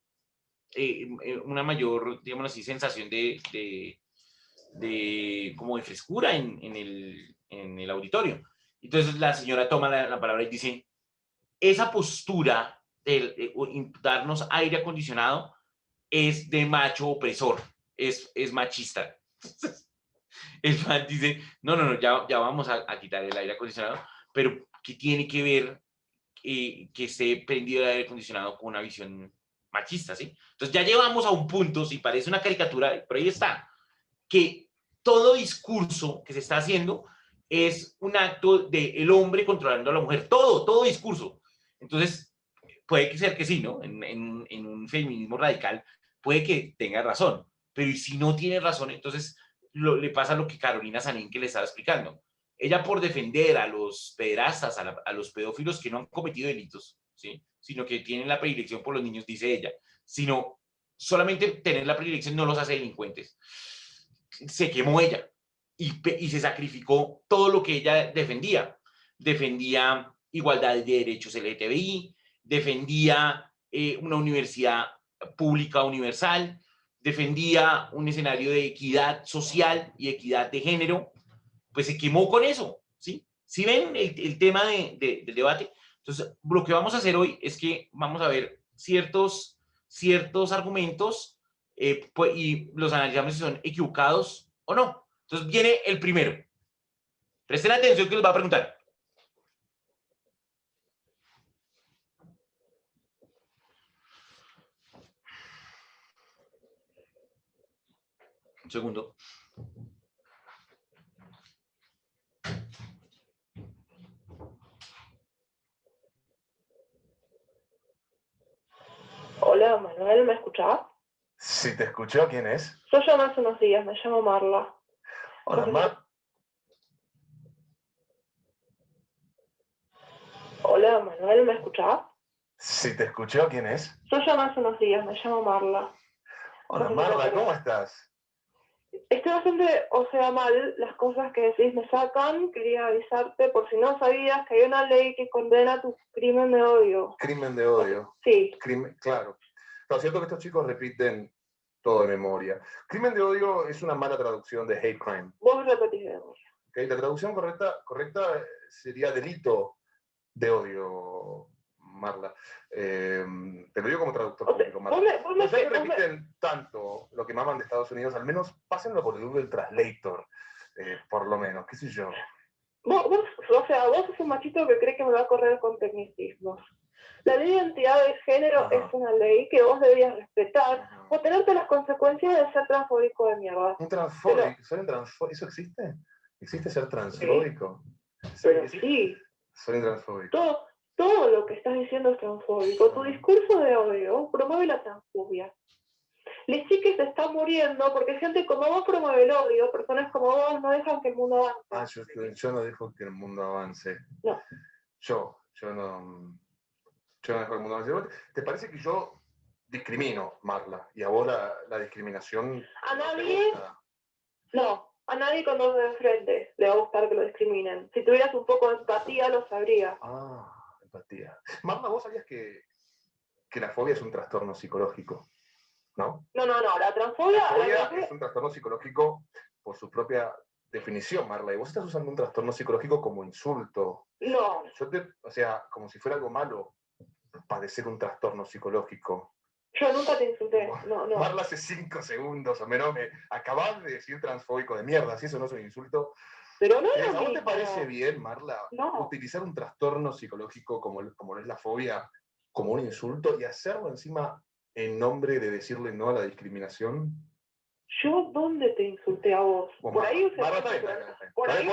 una mayor, digamos así, sensación como de frescura en el auditorio. Entonces la señora toma la palabra y dice, esa postura de darnos aire acondicionado es de macho opresor, es machista. El man dice, no, ya vamos a quitar el aire acondicionado, pero ¿qué tiene que ver que esté prendido el aire acondicionado con una visión machista, ¿sí? Entonces ya llevamos a un punto, si parece una caricatura, pero ahí está, que todo discurso que se está haciendo es un acto del hombre controlando a la mujer, todo discurso. Entonces, puede ser que sí, ¿no? En un feminismo radical puede que tenga razón, pero y si no tiene razón, entonces le pasa lo que Carolina Sanín que le estaba explicando. Ella por defender a los pederastas, a los pedófilos que no han cometido delitos, ¿sí? Sino que tienen la predilección por los niños, dice ella, sino solamente tener la predilección no los hace delincuentes. Se quemó ella y se sacrificó todo lo que ella defendía. Defendía igualdad de derechos LGTBI, defendía una universidad pública universal, defendía un escenario de equidad social y equidad de género, pues se quemó con eso, ¿sí? ¿Sí ven el tema del debate? Entonces, lo que vamos a hacer hoy es que vamos a ver ciertos argumentos pues, y los analizamos si son equivocados o no. Entonces, viene el primero. Presten atención que les va a preguntar. Un segundo. Hola, Manuel, ¿me escuchás? Sí, te escucho. ¿Quién es? Yo llamé hace unos días, me llamo Marla. Hola, Hola, Manuel, ¿me escuchás? Sí, te escucho. ¿Quién es? Yo llamé hace unos días, me llamo Marla. Hola, Marla, ¿cómo estás? Estoy bastante, mal, las cosas que decís me sacan. Quería avisarte por si no sabías que hay una ley que condena tu crimen de odio. Crimen de odio. Sí. Claro. Lo cierto es que estos chicos repiten todo de memoria. Crimen de odio es una mala traducción de hate crime. Vos repetís de memoria. ¿Okay? La traducción correcta sería delito de odio, Marla. Te lo digo como traductor público, Marla. No sé que repiten tanto lo que maman de Estados Unidos, al menos pásenlo por el Google Translator, por lo menos, qué sé yo. Vos sos un machito que cree que me va a correr con tecnicismos. La ley de identidad de género es una ley que vos deberías respetar o tenerte las consecuencias de ser transfóbico de mierda. ¿Un transfóbico? ¿Soy un transfóbico? ¿Eso existe? ¿Existe ser transfóbico? Pero sí. Soy un transfóbico. Todo lo que estás diciendo es transfóbico. Tu discurso de odio promueve la transfobia. Les que se está muriendo porque gente como vos promueve el odio, personas como vos no dejan que el mundo avance. Yo no dejo que el mundo avance. No. Yo no dejo que el mundo avance. ¿Te parece que yo discrimino, Marla? ¿Y a vos la discriminación? A nadie. No. A nadie con dos de frente le va a gustar que lo discriminen. Si tuvieras un poco de empatía, lo sabrías. Empatía. Marla, ¿vos sabías que la fobia es un trastorno psicológico? ¿No? No, la transfobia... La fobia es un trastorno psicológico por su propia definición, Marla. Y vos estás usando un trastorno psicológico como insulto. No. Como si fuera algo malo padecer un trastorno psicológico. Yo nunca te insulté, no. Marla, hace 5 segundos o menos me acabas de decir transfóbico de mierda, si eso no es un insulto. Pero no ¿A vos te parece bien, Marla, no, utilizar un trastorno psicológico como es la fobia como un insulto y hacerlo encima en nombre de decirle no a la discriminación? ¿Yo dónde te insulté a vos? Bueno, por ahí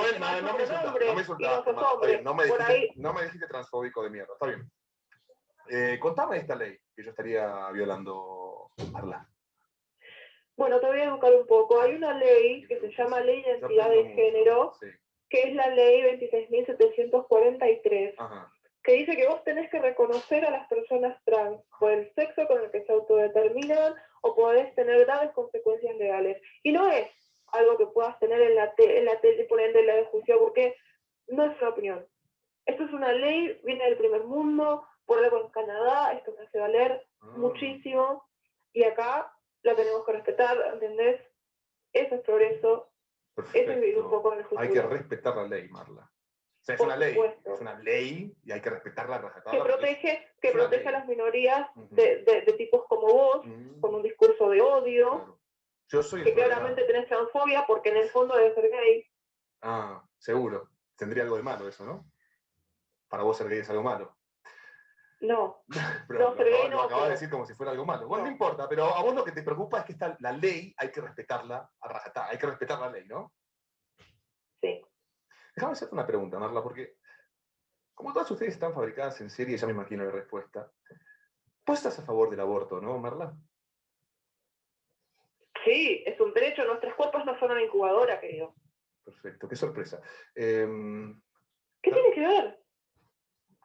no me dijiste transfóbico de mierda, está bien. Contame esta ley que yo estaría violando, Marla. Bueno, te voy a educar un poco. Hay una ley que se llama Ley de Identidad de Género, que es la ley 26.743, que dice que vos tenés que reconocer a las personas trans por el sexo con el que se autodeterminan o podés tener graves consecuencias legales. Y no es algo que puedas tener en la tele, por ende, en la discusión, porque no es una opinión. Esto es una ley, viene del primer mundo, por algo en Canadá, esto se hace valer muchísimo, y acá la tenemos que respetar, ¿entendés? Eso es progreso, eso es vivir un poco en el futuro. Hay que respetar la ley, Marla. O sea, es una ley y hay que respetarla a rajatabla. Que protege a las minorías de tipos como vos, con un discurso de odio, claro. Yo soy que claramente tenés transfobia porque en el fondo debes ser gay. Ah, seguro. Tendría algo de malo eso, ¿no? Para vos ser gay es algo malo. No. Pero lo acabas de decir como si fuera algo malo. Bueno, no importa, pero a vos lo que te preocupa es que la ley hay que respetarla a rajatabla, hay que respetar la ley, ¿no? Sí. Déjame hacerte una pregunta, Marla, porque como todas ustedes están fabricadas en serie, ya me imagino la respuesta. ¿Vos estás a favor del aborto, no, Marla? Sí, es un derecho. Nuestros cuerpos no son una incubadora, querido. Perfecto, qué sorpresa. ¿Qué tiene que ver?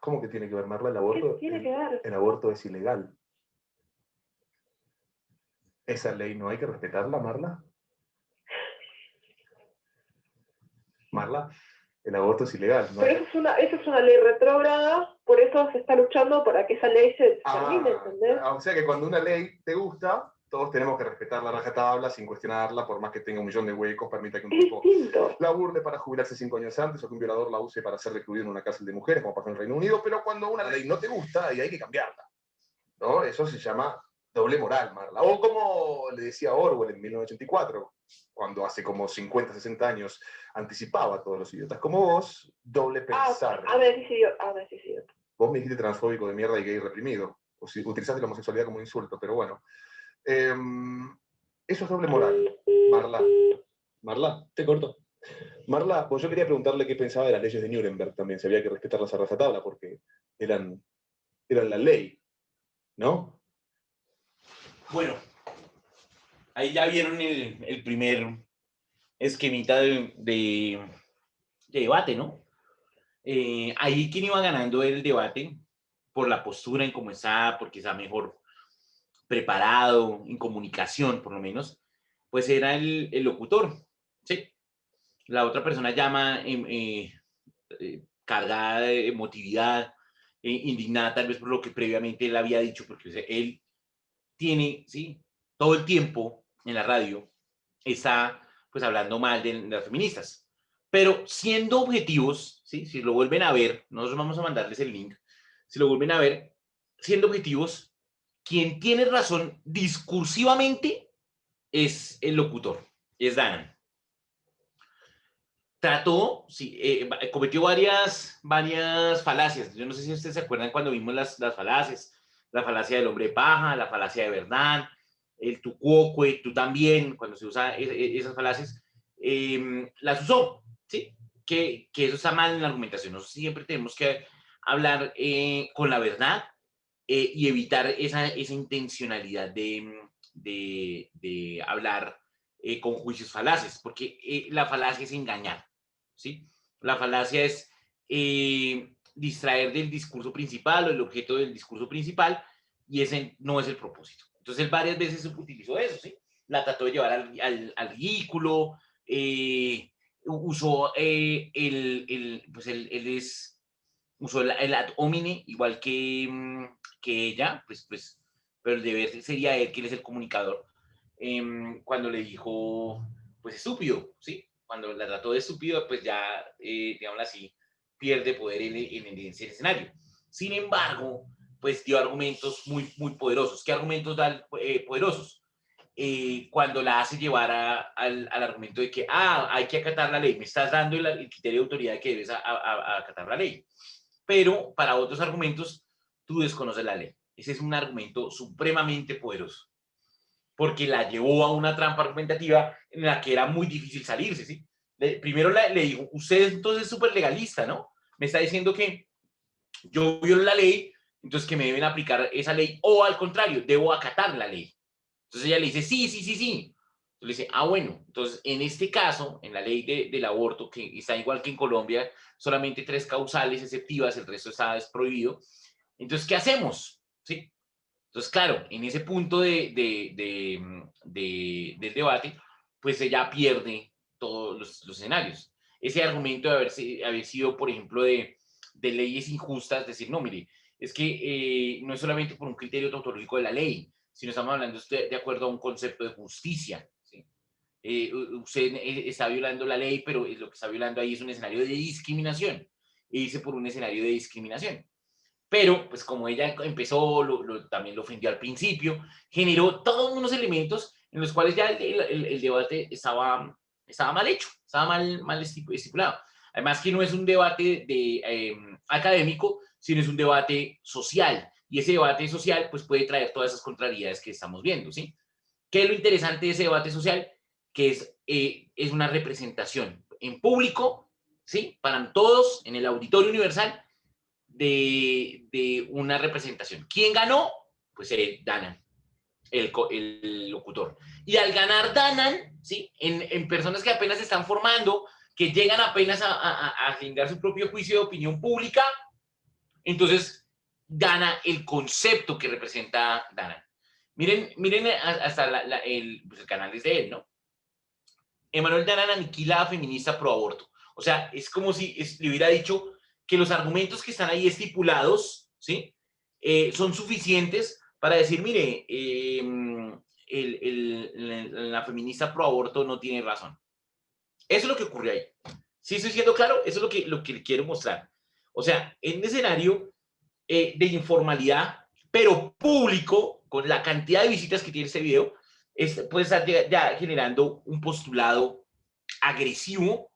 ¿Cómo que tiene que ver, Marla? El aborto, ¿Qué tiene que ver? El aborto es ilegal. ¿Esa ley no hay que respetarla, Marla? Marla, el aborto es ilegal. ¿No? Pero eso es una ley retrógrada, por eso se está luchando para que esa ley se termine, ¿entendés? O sea que cuando una ley te gusta, todos tenemos que respetarla a rajatabla sin cuestionarla, por más que tenga 1 millón de huecos, permita que un tipo la burle para jubilarse 5 años antes o que un violador la use para ser recluido en una cárcel de mujeres, como pasó en el Reino Unido, pero cuando una ley no te gusta, y hay que cambiarla, ¿no? Eso se llama doble moral, Marla. O como le decía Orwell en 1984, cuando hace como 50, 60 años anticipaba a todos los idiotas como vos, doble pensar. A ver, sí, idiota. Vos me dijiste transfóbico de mierda y gay reprimido. O si utilizaste la homosexualidad como insulto, pero bueno. Eso es doble moral, Marla. Marla, te corto. Marla, pues yo quería preguntarle qué pensaba de las leyes de Nuremberg también, si había que respetarlas a rajatabla, porque eran la ley, ¿no? Bueno, ahí ya vieron el primer esquemita de debate, ¿no? Ahí quien iba ganando el debate por la postura en cómo está, porque está mejor preparado, en comunicación por lo menos, pues era el locutor, ¿sí? La otra persona llama cargada de emotividad, indignada tal vez por lo que previamente él había dicho, porque o sea, él tiene, ¿sí? Todo el tiempo en la radio está pues hablando mal de las feministas. Pero siendo objetivos, ¿sí? Si lo vuelven a ver, nosotros vamos a mandarles el link, si lo vuelven a ver, siendo objetivos, quien tiene razón discursivamente es el locutor, es Dan. Trató, sí, cometió varias falacias. Yo no sé si ustedes se acuerdan cuando vimos las falacias. La falacia del hombre paja, la falacia de verdad, el tu cuoque, tú también, cuando se usa esas falacias, las usó, ¿sí? Que eso está mal en la argumentación. Nosotros siempre tenemos que hablar con la verdad y evitar esa intencionalidad de hablar con juicios falaces, porque la falacia es engañar, ¿sí? La falacia es distraer del discurso principal o el objeto del discurso principal, y ese no es el propósito. Entonces él varias veces utilizó eso, ¿sí? La trató de llevar al ridículo, usó usó el ad hominem, igual que ella, pues, pero el deber sería él, que él es el comunicador, cuando le dijo, pues, estúpido, ¿sí? Cuando la trató de estúpido, pues ya, digamos así, pierde poder en ese escenario. Sin embargo, pues dio argumentos muy, muy poderosos. ¿Qué argumentos dan poderosos? Cuando la hace llevar al argumento de que, hay que acatar la ley, me estás dando el criterio de autoridad de que debes acatar la ley. Pero para otros argumentos, tú desconoces la ley. Ese es un argumento supremamente poderoso, porque la llevó a una trampa argumentativa en la que era muy difícil salirse, ¿sí? Primero le digo, usted entonces es súper legalista, ¿no? Me está diciendo que yo violo la ley, entonces que me deben aplicar esa ley, o al contrario, debo acatar la ley. Entonces ella le dice, sí. Entonces le dice, bueno, entonces en este caso, en la ley del aborto, que está igual que en Colombia, solamente 3 causales exceptivas, el resto está prohibido. Entonces, ¿qué hacemos? ¿Sí? Entonces, claro, en ese punto del debate, pues ella pierde todos los escenarios. ese argumento de haber sido, por ejemplo, de leyes injustas, decir, no, mire, es que no es solamente por un criterio tautológico de la ley, sino estamos hablando de acuerdo a un concepto de justicia, ¿sí? Usted está violando la ley, pero lo que está violando ahí es un escenario de discriminación, y dice por un escenario de discriminación. Pero, pues como ella empezó, también lo ofendió al principio, generó todos unos elementos en los cuales ya el debate estaba mal hecho, estaba mal estipulado. Además que no es un debate académico, sino es un debate social. Y ese debate social pues, puede traer todas esas contrariedades que estamos viendo, ¿sí? ¿Qué es lo interesante de ese debate social? Que es una representación en público, ¿sí? Para todos, en el auditorio universal, de una representación. ¿Quién ganó? Pues Danan, el locutor. Y al ganar Danan, ¿sí? en personas que apenas se están formando, que llegan apenas a generar su propio juicio de opinión pública, entonces gana el concepto que representa Danan. Miren hasta pues el canal es de él, ¿no? Emanuel Danan aniquila a feminista pro aborto. O sea, es como si le hubiera dicho que los argumentos que están ahí estipulados, ¿sí? Son suficientes para decir, mire, la feminista pro aborto no tiene razón. Eso es lo que ocurrió ahí. ¿Sí estoy siendo claro? Eso es lo que le quiero mostrar. O sea, en un escenario de informalidad, pero público, con la cantidad de visitas que tiene este video, puede estar ya generando un postulado agresivo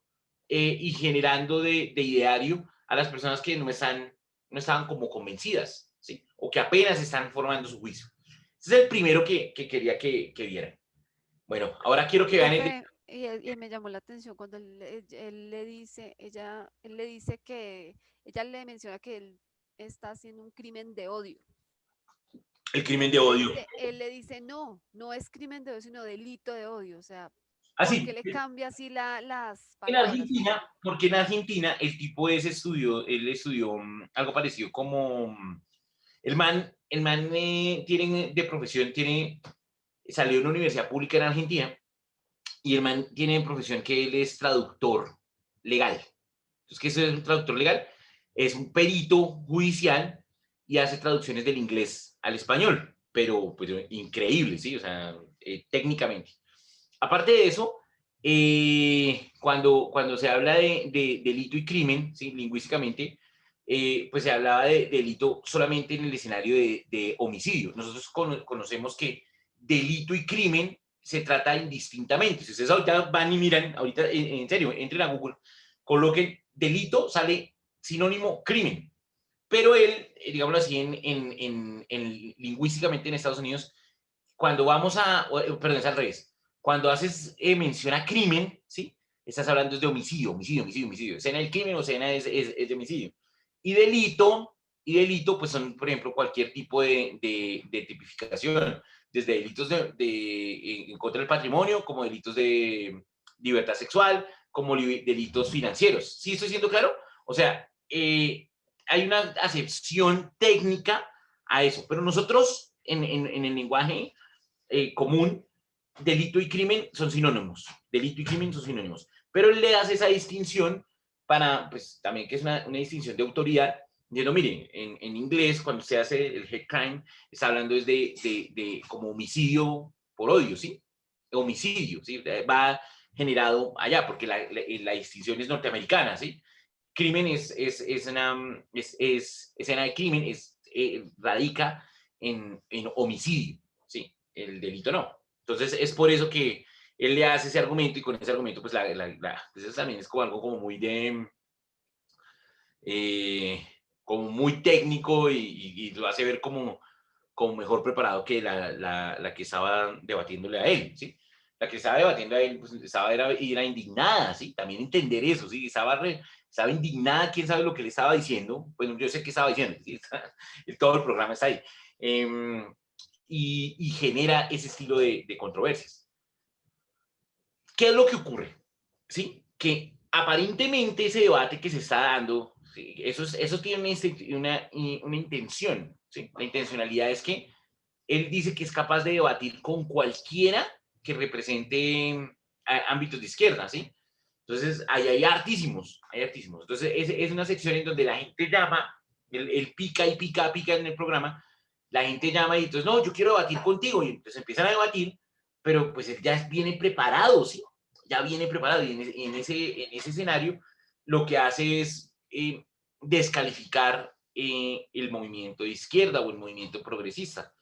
y generando de ideario a las personas que no estaban como convencidas, ¿sí? O que apenas están formando su juicio. Ese es el primero que quería que vieran. Bueno, ahora quiero que vean... Y me llamó la atención cuando él le dice que ella le menciona que él está haciendo un crimen de odio. El crimen de odio. Él le dice, no es crimen de odio, sino delito de odio. O sea, así, ¿por qué le cambia así las palabras? En Argentina, porque en Argentina el tipo él estudió algo parecido como... El man tiene de profesión, salió de una universidad pública en Argentina y el man tiene de profesión que él es traductor legal. Entonces, ¿qué es un traductor legal? Es un perito judicial y hace traducciones del inglés al español, pero increíble, ¿sí? O sea, técnicamente. Aparte de eso, cuando se habla de delito y crimen, ¿sí? Lingüísticamente, pues se hablaba de delito solamente en el escenario de homicidio. Nosotros conocemos que delito y crimen se trata indistintamente. Si ustedes ahorita van y miran, ahorita en serio, entren a Google, coloquen delito, sale sinónimo crimen. Pero él, digámoslo así, lingüísticamente en Estados Unidos, cuando perdón, es al revés. Cuando haces mención a crimen, ¿sí? Estás hablando de homicidio. Escena del crimen o escena es de homicidio. Y delito, pues son, por ejemplo, cualquier tipo de tipificación, desde delitos en contra del patrimonio, como delitos de libertad sexual, como delitos financieros. ¿Sí estoy siendo claro? O sea, hay una acepción técnica a eso, pero nosotros en el lenguaje común, delito y crimen son sinónimos. Delito y crimen son sinónimos. Pero él le hace esa distinción para, pues también que es una distinción de autoridad. Diciendo, mire, en inglés, cuando se hace el hate crime, está hablando de como homicidio por odio, ¿sí? Homicidio, ¿sí? Va generado allá, porque la distinción es norteamericana, ¿sí? Crimen escena de crimen radica en homicidio, ¿sí? El delito no. Entonces es por eso que él le hace ese argumento y con ese argumento pues eso también es como algo como muy como muy técnico y lo hace ver como mejor preparado que la que estaba debatiéndole a él, ¿sí? La que estaba debatiendo a él pues era indignada, ¿sí? También entender eso, ¿sí? Estaba indignada, quién sabe lo que le estaba diciendo. Bueno, yo sé qué estaba diciendo, ¿sí? Todo el programa está ahí. Y genera ese estilo de controversias. ¿Qué es lo que ocurre? ¿Sí? Que aparentemente ese debate que se está dando, ¿sí? eso tiene una intención, ¿sí? La intencionalidad es que él dice que es capaz de debatir con cualquiera que represente ámbitos de izquierda, ¿sí? Entonces, ahí hay hartísimos, hay hartísimos. Entonces, es una sección en donde la gente llama, él pica y pica, pica en el programa, la gente llama y entonces, no, yo quiero debatir contigo, y entonces empiezan a debatir, pero pues él ya viene preparado, ¿sí? Ya viene preparado, y en ese escenario lo que hace es descalificar el movimiento de izquierda o el movimiento progresista.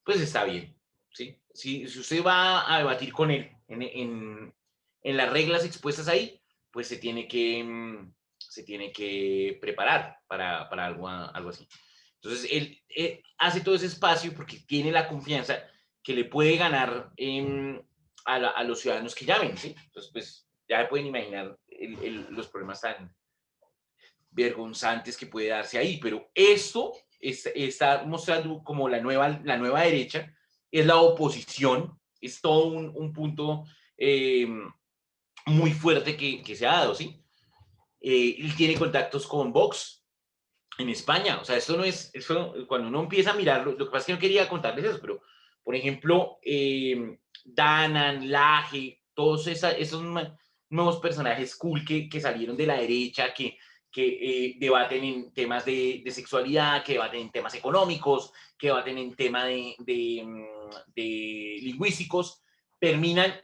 Pues está bien, ¿sí? Si usted va a debatir con él en las reglas expuestas ahí, pues se tiene que preparar para algo así. Entonces, él hace todo ese espacio porque tiene la confianza que le puede ganar a los ciudadanos que llamen, ¿sí? Entonces, pues, ya pueden imaginar los problemas tan vergonzantes que puede darse ahí, pero esto está mostrando como la nueva derecha, es la oposición, es todo un punto muy fuerte que se ha dado, ¿sí? Él tiene contactos con Vox en España, o sea, esto no es, eso, cuando uno empieza a mirarlo, lo que pasa es que no quería contarles eso, pero, por ejemplo, Danan, Laje, todos esos nuevos personajes cool que salieron de la derecha, que debaten en temas de sexualidad, que debaten en temas económicos, que debaten en temas de lingüísticos, terminan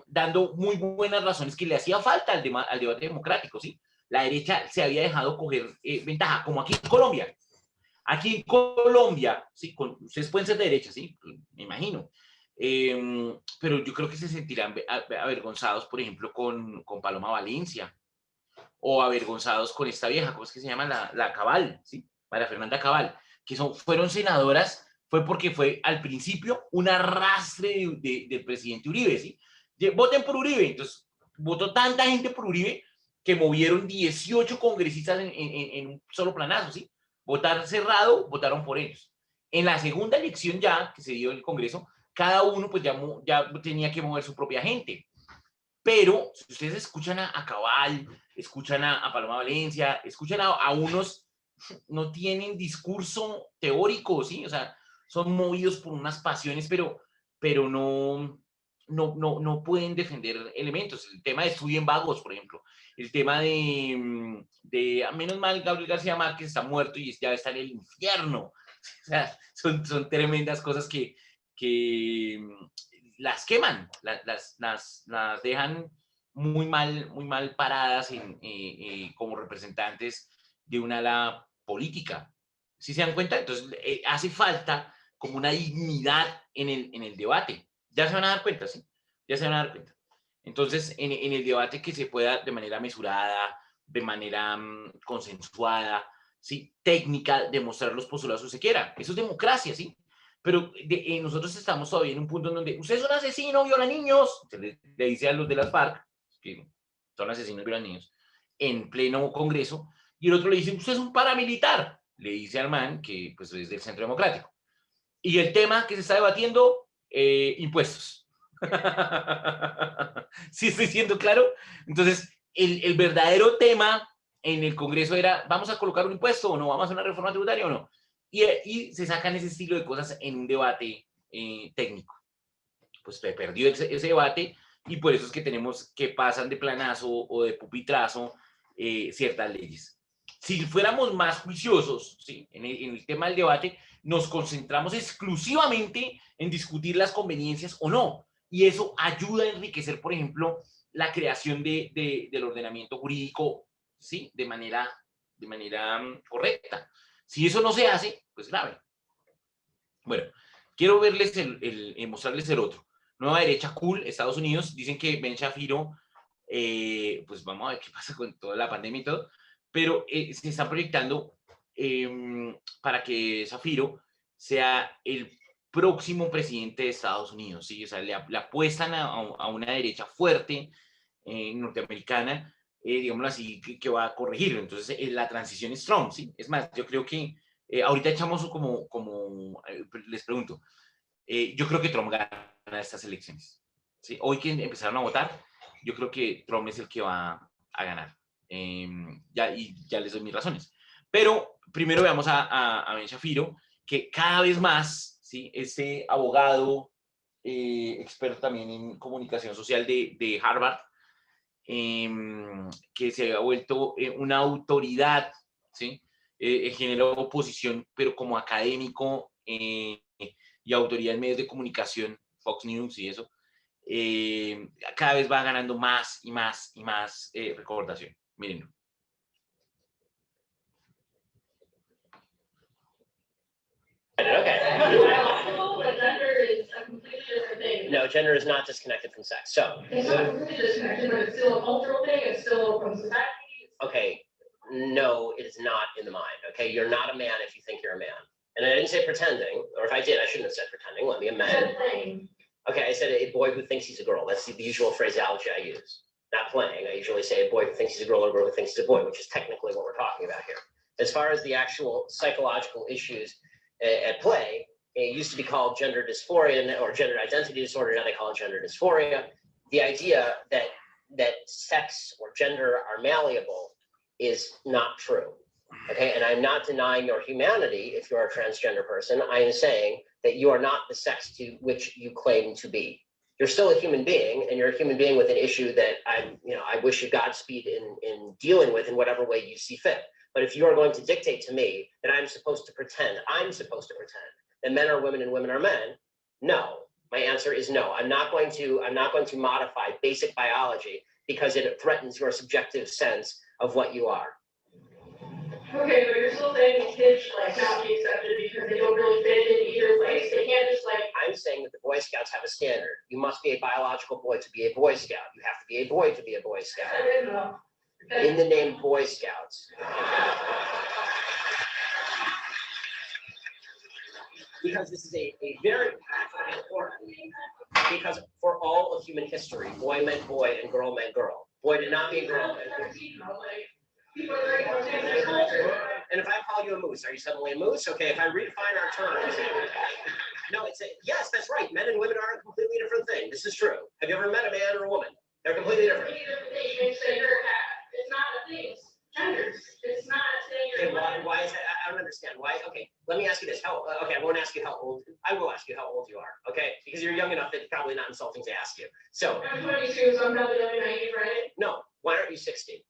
dando muy buenas razones que le hacía falta al debate democrático, ¿sí? La derecha se había dejado coger ventaja, como aquí en Colombia. Aquí en Colombia, ¿sí? Ustedes pueden ser de derecha, ¿sí? Me imagino. Pero yo creo que se sentirán avergonzados, por ejemplo, con Paloma Valencia, o avergonzados con esta vieja, ¿cómo es que se llama? La Cabal, ¿sí? María Fernanda Cabal, que fueron senadoras, fue porque fue al principio un arrastre del presidente Uribe, ¿sí? Voten por Uribe, entonces votó tanta gente por Uribe que movieron 18 congresistas en un solo planazo, ¿sí? Votar cerrado, votaron por ellos. En la segunda elección ya, que se dio en el Congreso, cada uno pues ya tenía que mover su propia gente. Pero si ustedes escuchan a Cabal, escuchan a Paloma Valencia, escuchan a unos, no tienen discurso teórico, ¿sí? O sea, son movidos por unas pasiones, pero no pueden defender elementos. El tema de Estudio en Vagos, por ejemplo. El tema de menos mal, Gabriel García Márquez está muerto y ya está en el infierno. O sea, son tremendas cosas que las queman, las dejan muy mal paradas como representantes de una ala política. ¿Sí se dan cuenta? Entonces, hace falta como una dignidad en el debate. Ya se van a dar cuenta, ¿sí? Ya se van a dar cuenta. Entonces, en el debate que se pueda de manera mesurada, de manera consensuada, ¿sí? Técnica, demostrar los postulados que se quiera. Eso es democracia, ¿sí? Pero nosotros estamos todavía en un punto en donde usted es un asesino, viola niños, se le dice a los de las FARC, que son asesinos, violan niños, en pleno Congreso, y el otro le dice, usted es un paramilitar, le dice al man que pues es del Centro Democrático. Y el tema que se está debatiendo, impuestos. ¿Sí estoy siendo claro? Entonces, el verdadero tema en el Congreso era, ¿vamos a colocar un impuesto o no? ¿Vamos a hacer una reforma tributaria o no? Y se sacan ese estilo de cosas en un debate técnico. Pues perdió ese debate y por eso es que tenemos que pasan de planazo o de pupitrazo ciertas leyes. Si fuéramos más juiciosos, ¿sí? en el tema del debate, nos concentramos exclusivamente en discutir las conveniencias o no. Y eso ayuda a enriquecer, por ejemplo, la creación del ordenamiento jurídico, ¿sí? de manera correcta. Si eso no se hace, pues grave. Bueno, quiero verles mostrarles el otro. Nueva derecha cool, Estados Unidos. Dicen que Ben Shapiro, pues vamos a ver qué pasa con toda la pandemia y todo, pero se está proyectando para que Shapiro sea el próximo presidente de Estados Unidos, ¿sí? O sea, le apuestan a una derecha fuerte norteamericana, digámoslo así, que va a corregir. Entonces, la transición es Trump, ¿sí? Es más, yo creo que ahorita echamos les pregunto, yo creo que Trump gana estas elecciones, ¿sí? Hoy que empezaron a votar, yo creo que Trump es el que va a ganar. Ya les doy mis razones. Pero primero veamos a Ben Shapiro, que cada vez más, ¿sí? Este abogado, experto también en comunicación social de Harvard, que se había vuelto una autoridad, ¿sí? Generó oposición, pero como académico y autoridad en medios de comunicación, Fox News y eso, cada vez va ganando más y más y más recordación. Miren. Okay. No, gender is not disconnected from sex. So it's not completely disconnected, but it's still a cultural thing. It's still from society. Okay, no, it is not in the mind. Okay, you're not a man if you think you're a man. And I didn't say pretending, or if I did, I shouldn't have said pretending. Let me amend. Okay, I said a boy who thinks he's a girl. That's the usual phraseology I use. Not playing. I usually say a boy who thinks he's a girl or a girl who thinks he's a boy, which is technically what we're talking about here. As far as the actual psychological issues at play, it used to be called gender dysphoria or gender identity disorder. Now they call it gender dysphoria. The idea that sex or gender are malleable is not true. Okay, and I'm not denying your humanity if you're a transgender person. I am saying that you are not the sex to which you claim to be. You're still a human being, and you're a human being with an issue that I wish you Godspeed in dealing with in whatever way you see fit. But if you are going to dictate to me that I'm supposed to pretend that men are women and women are men, no. My answer is no. I'm not going to modify basic biology because it threatens your subjective sense of what you are. Okay, but you're still saying kids not be accepted because they don't really fit in either place. They can't just I'm saying that the Boy Scouts have a standard. You must be a biological boy to be a Boy Scout. You have to be a boy to be a Boy Scout. I didn't know. In the name Boy Scouts. Because this is a very important, because for all of human history, boy meant boy and girl meant girl. Boy did not mean girl. And if I call you a moose, are you suddenly a moose? Okay, if I redefine our terms. No, yes, that's right. Men and women are a completely different thing. This is true. Have you ever met a man or a woman? They're completely different. It's not a thing. Genders. It's not saying. Okay, why is that? I don't understand. Why? Okay, let me ask you this. Okay, I won't ask you how old. I will ask you how old you are. Okay, because you're young enough that it's probably not insulting to ask you. So. I'm 22, so I'm probably only naive, right? No. Why aren't you 60?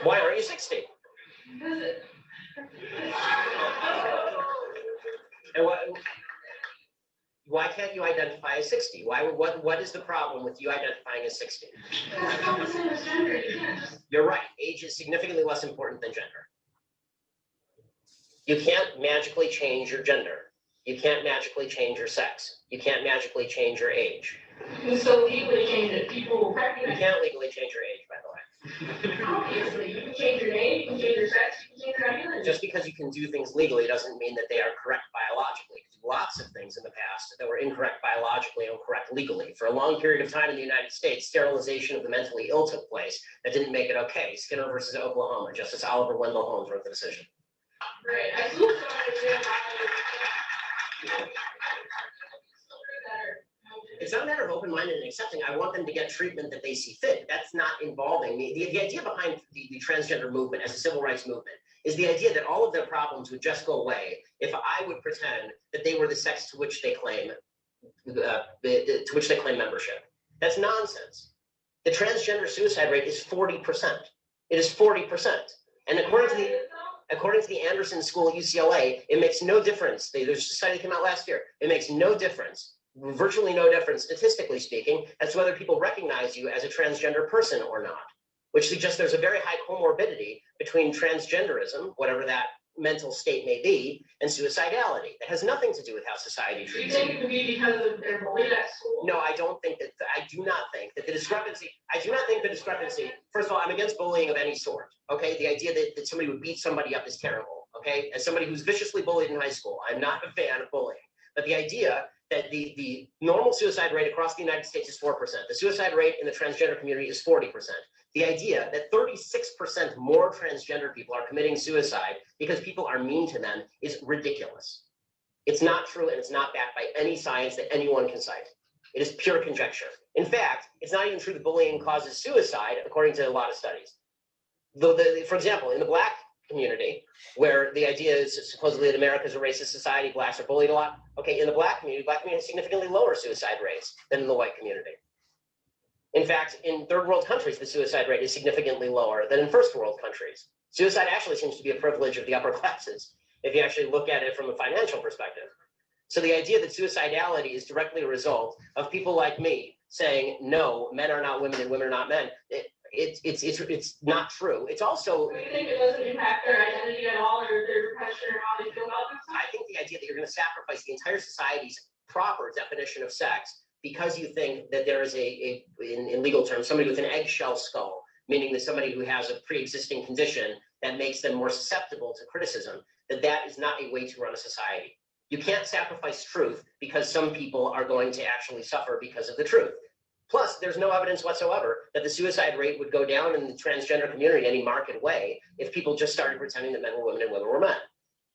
Why aren't you 60? And why can't you identify as 60? What is the problem with you identifying as 60? You're right. Age is significantly less important than gender. You can't magically change your gender. You can't magically change your sex. You can't magically change your age. You can still legally change it. People will recognize. You can't legally change your age, by the way. Obviously, you can change your name, you can change your sex, you can change your identity. Just because you can do things legally doesn't mean that they are correct biologically. You can do lots of things in the past that were incorrect biologically and correct legally. For a long period of time in the United States, sterilization of the mentally ill took place. That didn't make it okay. Skinner versus Oklahoma. Justice Oliver Wendell Holmes wrote the decision. Right. I still don't understand why. It's not a matter of open-minded and accepting. I want them to get treatment that they see fit. That's not involving me. The idea behind the transgender movement as a civil rights movement is the idea that all of their problems would just go away if I would pretend that they were the sex to which they claim membership. That's nonsense. The transgender suicide rate is 40%. It is 40%. And according to the Anderson School at UCLA, it makes no difference. There's a study that came out last year. It makes no difference, virtually no difference, statistically speaking, as to whether people recognize you as a transgender person or not, which suggests there's a very high comorbidity between transgenderism, whatever that mental state may be, and suicidality. It has nothing to do with how society treats you. Do you think it could be because of their bullied at school? No, I do not think that the discrepancy, first of all, I'm against bullying of any sort, okay? The idea that somebody would beat somebody up is terrible, okay? As somebody who's viciously bullied in high school, I'm not a fan of bullying. But the idea that the normal suicide rate across the United States is 4%. The suicide rate in the transgender community is 40%. The idea that 36% more transgender people are committing suicide because people are mean to them is ridiculous. It's not true, and it's not backed by any science that anyone can cite. It is pure conjecture. In fact, it's not even true that bullying causes suicide, according to a lot of studies. For example, in the Black community, where the idea is supposedly that America is a racist society, Blacks are bullied a lot. Okay, in the Black community has significantly lower suicide rates than in the white community. In fact, in third world countries, the suicide rate is significantly lower than in first world countries. Suicide actually seems to be a privilege of the upper classes, if you actually look at it from a financial perspective. So the idea that suicidality is directly a result of people like me saying, no, men are not women and women are not men, it's not true. It's also... Do you think it doesn't impact their identity at all, or their depression, or how they feel about themselves? I think the idea that you're going to sacrifice the entire society's proper definition of sex because you think that there is in legal terms, somebody with an eggshell skull, meaning that somebody who has a pre-existing condition that makes them more susceptible to criticism, that is not a way to run a society. You can't sacrifice truth because some people are going to actually suffer because of the truth. Plus, there's no evidence whatsoever that the suicide rate would go down in the transgender community in any marked way if people just started pretending that men were women and women were men.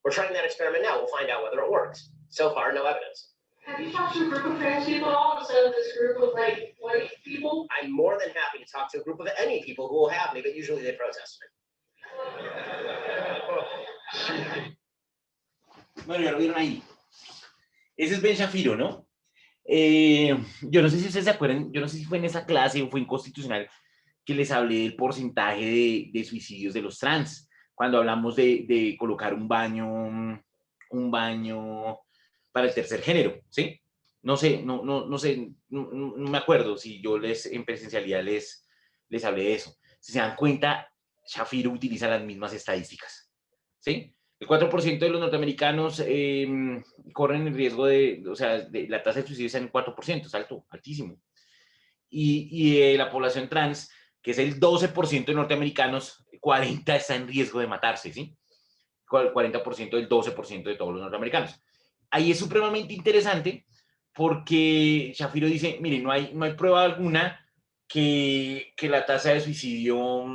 We're trying that experiment now. We'll find out whether it works. So far, no evidence. Have you talked to a group of trans people at all instead of this group of like white people? I'm more than happy to talk to a group of any people who will have me, but usually they protest me. Bueno, ya lo vieron ahí. Ese es Ben Shapiro, ¿no? Yo no sé si ustedes se acuerdan, yo no sé si fue en esa clase o fue en Constitucional que les hablé del porcentaje de suicidios de los trans, cuando hablamos de colocar un baño para el tercer género, ¿sí? No sé, no me acuerdo si yo en presencialidad les hablé de eso. Si se dan cuenta, Shapiro utiliza las mismas estadísticas, ¿sí? El 4% de los norteamericanos corren el riesgo la tasa de suicidio está en el 4%, es alto, altísimo. Y la población trans, que es el 12% de norteamericanos, 40% está en riesgo de matarse, ¿sí? 40% del 12% de todos los norteamericanos. Ahí es supremamente interesante porque Shapiro dice, mire, no hay prueba alguna que la tasa de suicidio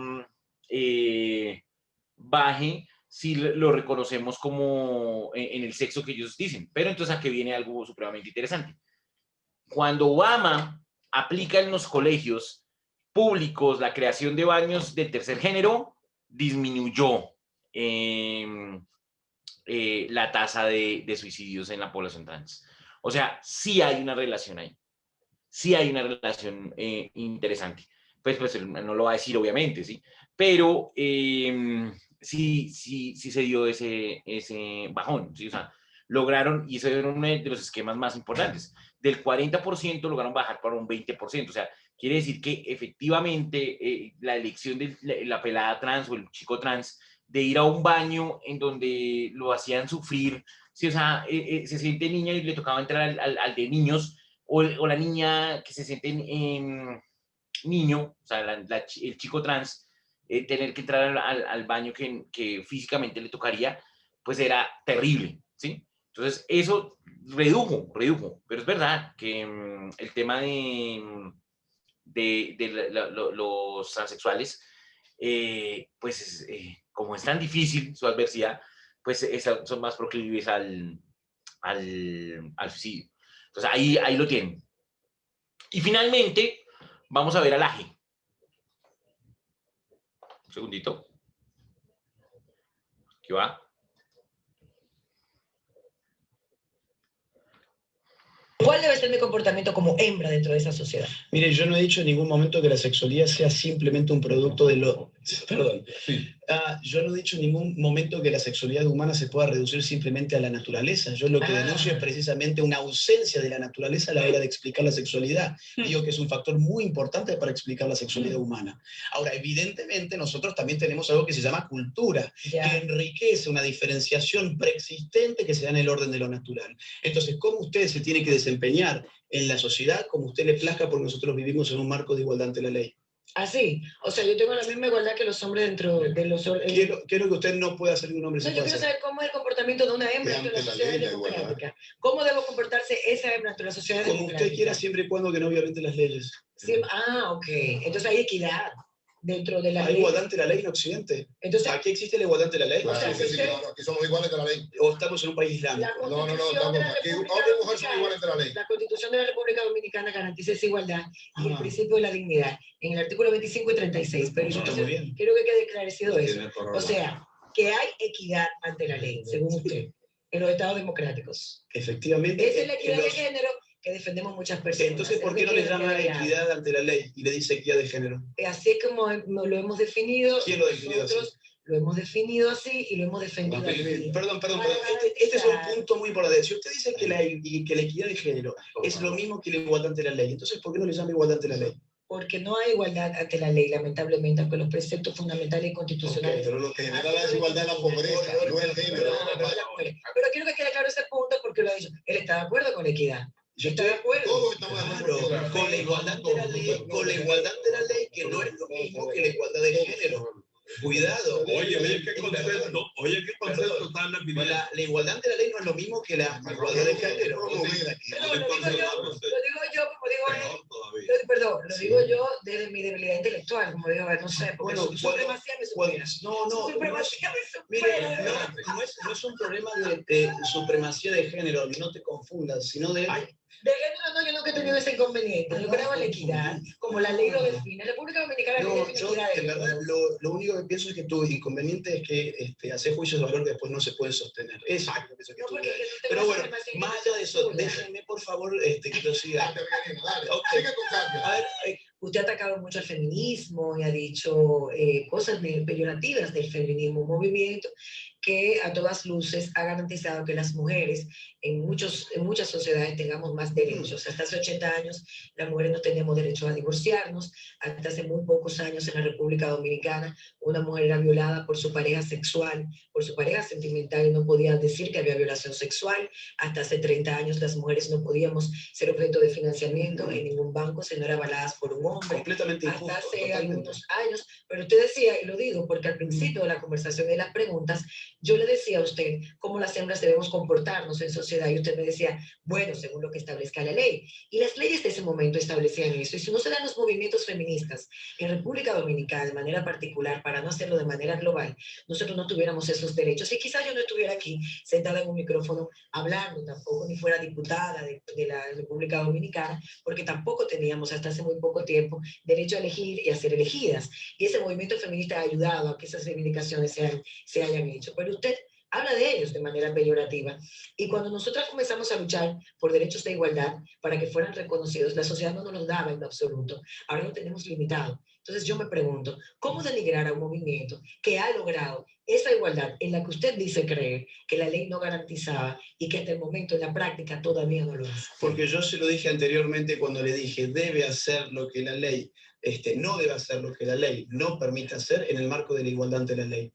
baje si lo reconocemos como en el sexo que ellos dicen. Pero entonces aquí viene algo supremamente interesante. Cuando Obama aplica en los colegios públicos la creación de baños de tercer género, disminuyó la tasa de suicidios en la población trans. O sea, sí hay una relación ahí. Sí hay una relación interesante. Pues no lo va a decir, obviamente, ¿sí? Pero sí se dio ese bajón, ¿sí? O sea, lograron, y ese era uno de los esquemas más importantes, del 40% lograron bajar para un 20%, o sea, quiere decir que efectivamente la elección de la pelada trans o el chico trans de ir a un baño en donde lo hacían sufrir, ¿sí? O sea, se siente niña y le tocaba entrar al de niños, o la niña que se siente niño, o sea, el chico trans, tener que entrar al baño que físicamente le tocaría, pues era terrible, ¿sí? Entonces, eso redujo, pero es verdad que el tema de los transexuales, pues como es tan difícil su adversidad, pues son más proclives al suicidio. Entonces, ahí lo tienen. Y finalmente, vamos a ver al AGE. Un segundito. ¿Qué va? ¿Cuál debe ser mi comportamiento como hembra dentro de esa sociedad? Mire, yo no he dicho en ningún momento que la sexualidad sea simplemente un producto de lo... Perdón. Sí. Yo no he dicho en ningún momento que la sexualidad humana se pueda reducir simplemente a la naturaleza. Yo lo que denuncio es precisamente una ausencia de la naturaleza a la hora de explicar la sexualidad. Digo que es un factor muy importante para explicar la sexualidad humana. Ahora, evidentemente, nosotros también tenemos algo que se llama cultura, que enriquece una diferenciación preexistente que se da en el orden de lo natural. Entonces, ¿cómo usted se tiene que desempeñar en la sociedad como usted le plazca, porque nosotros vivimos en un marco de igualdad ante la ley? Así, o sea, yo tengo la misma igualdad que los hombres dentro de los... ¿Qué es lo que usted no puede hacer que un hombre se pueda hacer? Yo quiero saber cómo es el comportamiento de una hembra dentro de la sociedad democrática. ¿Cómo debo comportarse esa hembra dentro de la sociedad democrática? Como usted quiera, siempre y cuando que no violente las leyes. Sí, ok. Entonces hay equidad dentro de la ley. Hay igualdad ante la ley en Occidente. Entonces, ¿aquí existe la igualdad ante la ley? Claro, sí, aquí somos iguales ante la ley. ¿O estamos en un país islámico? No, estamos aquí. Hombre y mujer son iguales ante la ley. La Constitución de la República Dominicana garantiza esa igualdad y el principio de la dignidad en el artículo 25 y 36. Pero quiero que quede esclarecido eso. O sea, que hay equidad ante la ley, según usted, en los estados democráticos. Efectivamente. Esa es la equidad de género que defendemos muchas personas. Entonces, ¿por qué no le llama equidad ante la ley y le dice equidad de género? Así es como lo hemos definido. ¿Quién lo definió así? Lo hemos definido así y lo hemos defendido así. Perdón. Este es un punto muy importante. Si usted dice que la equidad de género es lo mismo que la igualdad ante la ley, entonces ¿por qué no le llama igualdad ante la ley? Porque no hay igualdad ante la ley, lamentablemente, aunque los preceptos fundamentales y constitucionales... Pero lo que genera la desigualdad es la pobreza, no el género. Pero quiero que quede claro ese punto porque lo ha dicho. Él está de acuerdo con la equidad. Yo estoy de acuerdo. Todos estamos de acuerdo. Con la igualdad de la ley, que no es lo mismo que la igualdad de género. Cuidado. Oye, qué concepto tan la igualdad ante la ley no es lo mismo que la igualdad de género. Lo digo yo desde mi debilidad intelectual, como digo, no sé, porque su supremacía me supera. No es un problema de supremacía de género, no te confundas, sino de... De género no, yo nunca he tenido ese inconveniente. Yo creo en la equidad, como la ley lo define. La República Dominicana no, yo, en verdad, lo único que pienso es que tu inconveniente es que hacer juicios de valor que después no se pueden sostener. Exacto. Pero bueno, más allá de eso, déjenme por favor que yo siga. A ver, usted ha atacado mucho al feminismo y ha dicho cosas peyorativas del feminismo, un movimiento que a todas luces ha garantizado que las mujeres en muchas sociedades tengamos más derechos. Hasta hace 80 años las mujeres no teníamos derecho a divorciarnos. Hasta hace muy pocos años en la República Dominicana una mujer era violada por su pareja sexual, por su pareja sentimental y no podía decir que había violación sexual. Hasta hace 30 años las mujeres no podíamos ser objeto de financiamiento en ningún banco si no eran avaladas por un hombre. Completamente injusto. Hasta hace algunos años. Pero usted decía, y lo digo porque al principio de la conversación y de las preguntas, yo le decía a usted cómo las hembras debemos comportarnos en sociedad y usted me decía, bueno, según lo que establezca la ley. Y las leyes de ese momento establecían eso. Y si no se dan los movimientos feministas en República Dominicana de manera particular, para no hacerlo de manera global, nosotros no tuviéramos esos derechos. Y quizás yo no estuviera aquí sentada en un micrófono hablando tampoco, ni fuera diputada de la República Dominicana, porque tampoco teníamos hasta hace muy poco tiempo derecho a elegir y a ser elegidas. Y ese movimiento feminista ha ayudado a que esas reivindicaciones se hayan hecho. Pero usted habla de ellos de manera peyorativa. Y cuando nosotras comenzamos a luchar por derechos de igualdad, para que fueran reconocidos, la sociedad no nos los daba en lo absoluto. Ahora lo tenemos limitado. Entonces yo me pregunto, ¿cómo denigrar a un movimiento que ha logrado esa igualdad en la que usted dice creer que la ley no garantizaba y que hasta el momento en la práctica todavía no lo hace? Porque yo se lo dije anteriormente cuando le dije, debe hacer lo que la ley, no debe hacer lo que la ley no permite hacer en el marco de la igualdad ante la ley.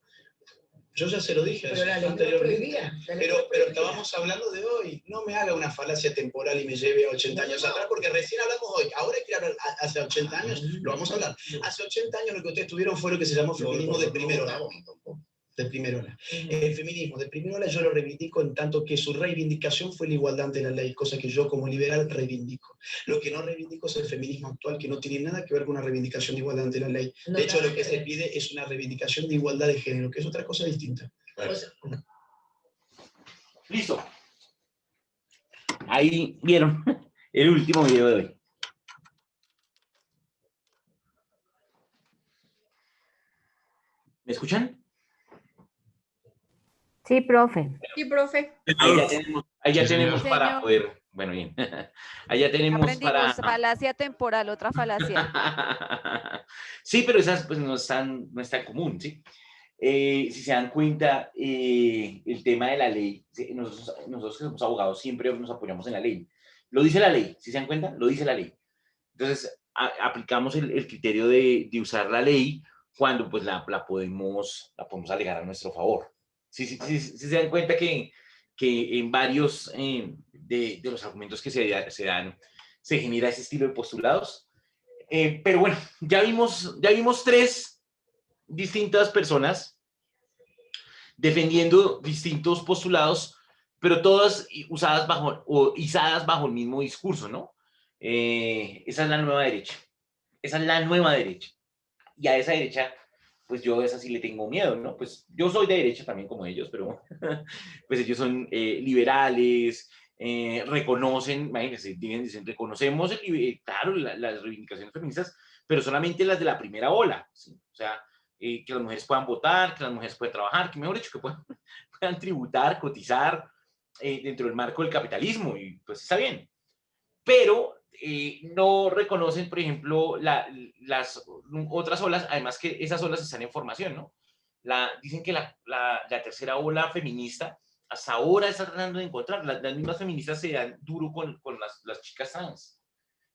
Yo ya se lo dije pero la ley anteriormente. Pero estábamos hablando de hoy. No me haga una falacia temporal y me lleve a 80 años atrás, porque recién hablamos hoy. Ahora hay que hablar hace 80 años, lo vamos a hablar. Hace 80 años lo que ustedes tuvieron fue lo que se llamó feminismo de primera ola. De primera ola. El feminismo de primera ola yo lo reivindico en tanto que su reivindicación fue la igualdad ante la ley, cosa que yo como liberal reivindico. Lo que no reivindico es el feminismo actual, que no tiene nada que ver con una reivindicación de igualdad ante la ley. De hecho, lo que se pide es una reivindicación de igualdad de género, que es otra cosa distinta. Listo. Ahí vieron el último video de hoy. ¿Me escuchan? Sí, profe. Sí, profe. Ahí ya tenemos para poder... Bueno, bien. Allá tenemos aprendimos falacia temporal, otra falacia. Sí, pero esas pues no es tan común, ¿sí? Si se dan cuenta, el tema de la ley, nosotros que somos abogados siempre nos apoyamos en la ley. Lo dice la ley, si se dan cuenta, lo dice la ley. Entonces, aplicamos el criterio de usar la ley cuando pues la podemos alegar a nuestro favor. Si se dan cuenta que en varios de los argumentos que se dan se genera ese estilo de postulados. Pero bueno, ya vimos tres distintas personas defendiendo distintos postulados, pero todas izadas bajo el mismo discurso, ¿no? Esa es la nueva derecha. Esa es la nueva derecha. Y a esa derecha, pues yo a esa sí le tengo miedo, ¿no? Pues yo soy de derecha también como ellos, pero pues ellos son liberales, reconocen, imagínense, dicen, reconocemos, claro, las reivindicaciones feministas, pero solamente las de la primera ola, ¿sí? O sea, que las mujeres puedan votar, que las mujeres puedan trabajar, que mejor dicho, que puedan tributar, cotizar dentro del marco del capitalismo, y pues está bien. pero no reconocen, por ejemplo, las otras olas, además que esas olas están en formación, ¿no? Dicen que la tercera ola feminista hasta ahora está tratando de encontrar, las mismas feministas se dan duro con las chicas trans,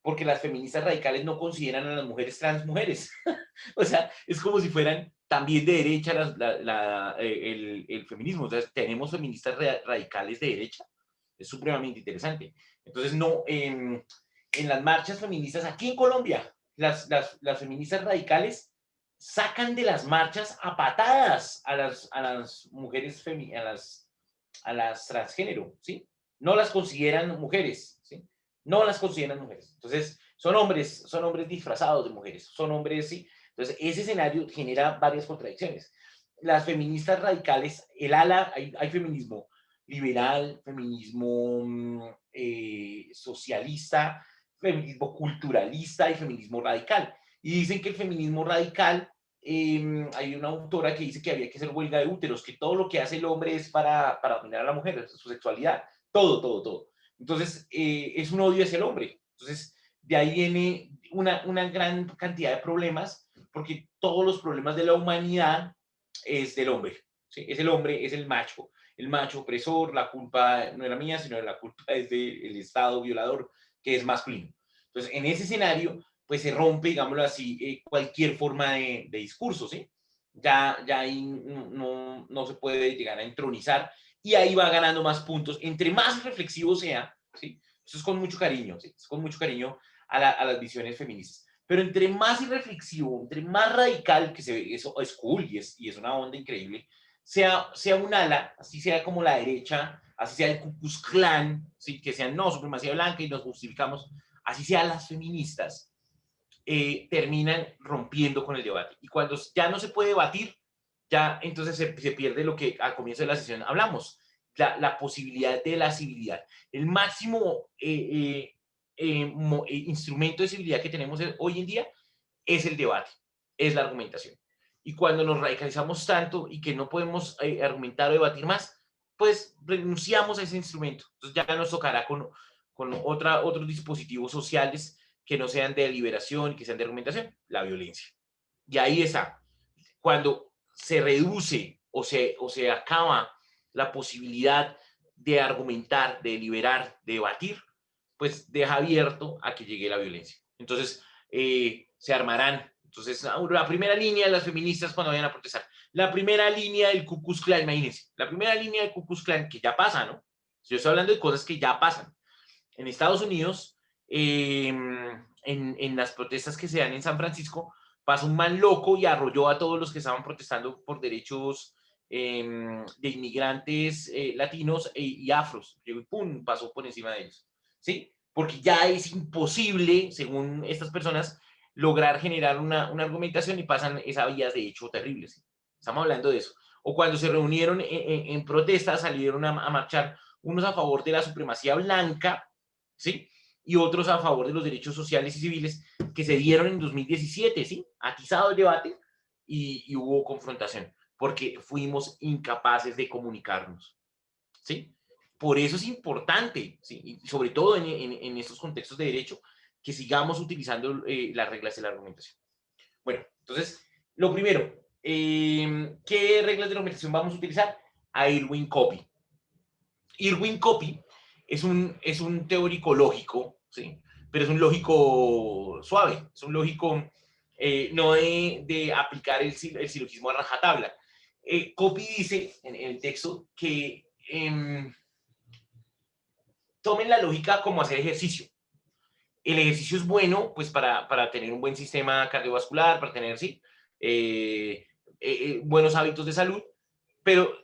porque las feministas radicales no consideran a las mujeres trans mujeres. O sea, es como si fueran también de derecha el feminismo. O sea, tenemos feministas radicales de derecha. Es supremamente interesante. Entonces, no, en las marchas feministas aquí en Colombia, las feministas radicales sacan de las marchas a patadas a las mujeres a las transgénero, ¿sí? No las consideran mujeres, ¿sí? No las consideran mujeres. Entonces, son hombres disfrazados de mujeres, son hombres, ¿sí? Entonces, ese escenario genera varias contradicciones. Las feministas radicales, hay feminismo liberal, feminismo socialista, feminismo culturalista y feminismo radical. Y dicen que el feminismo radical, hay una autora que dice que había que hacer huelga de úteros, que todo lo que hace el hombre es para dominar a la mujer, su sexualidad, todo. Entonces, es un odio hacia el hombre. Entonces, de ahí viene una gran cantidad de problemas, porque todos los problemas de la humanidad es del hombre, ¿sí? Es el hombre, es el macho opresor, la culpa no era mía, sino la culpa es del Estado violador, que es masculino. Entonces, en ese escenario, pues se rompe, digámoslo así, cualquier forma de discurso, ¿sí? Ya ahí no se puede llegar a entronizar, y ahí va ganando más puntos. Entre más reflexivo sea, ¿sí? Eso es con mucho cariño, ¿sí? Es con mucho cariño a las visiones feministas. Pero entre más irreflexivo, entre más radical, que se ve, eso es cool y es una onda increíble, sea un ala, así sea como la derecha, así sea el Ku Klux Klan, ¿sí? Que sean no, supremacía blanca y nos justificamos, así sean las feministas, terminan rompiendo con el debate. Y cuando ya no se puede debatir, ya entonces se pierde lo que al comienzo de la sesión hablamos, la posibilidad de la civilidad. El máximo instrumento de civilidad que tenemos hoy en día es el debate, es la argumentación. Y cuando nos radicalizamos tanto y que no podemos argumentar o debatir más, pues renunciamos a ese instrumento. Entonces ya nos tocará con otros dispositivos sociales que no sean de liberación y que sean de argumentación, la violencia. Y ahí está. Cuando se reduce o se acaba la posibilidad de argumentar, de deliberar, de debatir, pues deja abierto a que llegue la violencia. Entonces, se armarán. Entonces, la primera línea de las feministas cuando vayan a protestar, la primera línea del Ku Klux Klan, imagínense, la primera línea del Ku Klux Klan, que ya pasa, ¿no? Yo estoy hablando de cosas que ya pasan. En Estados Unidos, en las protestas que se dan en San Francisco, pasó un man loco y arrolló a todos los que estaban protestando por derechos de inmigrantes latinos y afros. Llegó y pum, pasó por encima de ellos, ¿sí? Porque ya es imposible, según estas personas, lograr generar una argumentación y pasan esas vías de hecho terribles, ¿sí? Estamos hablando de eso. O cuando se reunieron en protestas, salieron a marchar unos a favor de la supremacía blanca, ¿sí? Y otros a favor de los derechos sociales y civiles que se dieron en 2017, ¿sí? Atizado el debate y hubo confrontación, porque fuimos incapaces de comunicarnos, ¿sí? Por eso es importante, ¿sí? Y sobre todo en estos contextos de derecho, que sigamos utilizando las reglas de la argumentación. Bueno, entonces, lo primero, ¿qué reglas de la argumentación vamos a utilizar? A Irwin Copy. Irwin Copy es un teórico lógico, ¿sí? Pero es un lógico suave, es un lógico no de aplicar el silogismo a rajatabla. Copy dice en el texto que tomen la lógica como hacer ejercicio. El ejercicio es bueno, pues, para tener un buen sistema cardiovascular, para tener, sí, buenos hábitos de salud, pero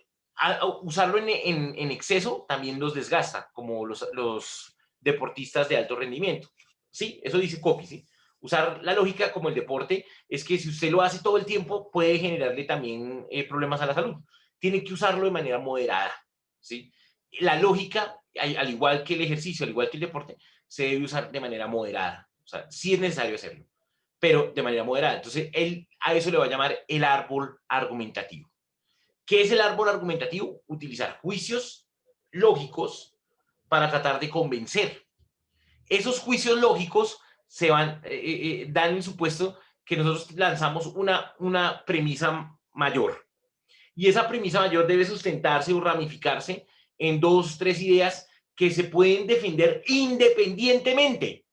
usarlo en exceso también los desgasta, como los deportistas de alto rendimiento. Sí, eso dice Copy, ¿sí? Usar la lógica como el deporte es que si usted lo hace todo el tiempo puede generarle también problemas a la salud. Tiene que usarlo de manera moderada, ¿sí? La lógica, al igual que el ejercicio, al igual que el deporte, se debe usar de manera moderada. O sea, sí es necesario hacerlo, pero de manera moderada. Entonces, él a eso le va a llamar el árbol argumentativo. ¿Qué es el árbol argumentativo? Utilizar juicios lógicos para tratar de convencer. esos juicios lógicos se van, dan el supuesto que nosotros lanzamos una premisa mayor. Y esa premisa mayor debe sustentarse o ramificarse en 2, 3 ideas que se pueden defender independientemente.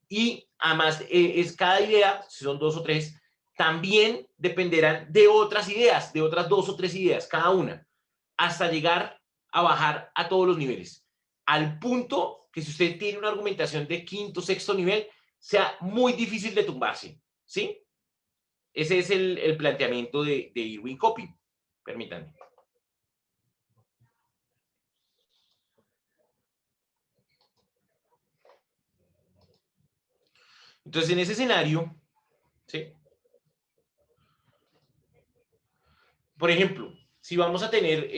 Y además, cada idea, si son 2 o 3, también dependerán de otras ideas, de otras 2 o 3 ideas, cada una, hasta llegar a bajar a todos los niveles. Al punto que si usted tiene una argumentación de quinto, sexto nivel, sea muy difícil de tumbarse, ¿sí? Ese es el planteamiento de Irwin Copy. Permítanme. Entonces, en ese escenario, ¿sí? Por ejemplo, si vamos a tener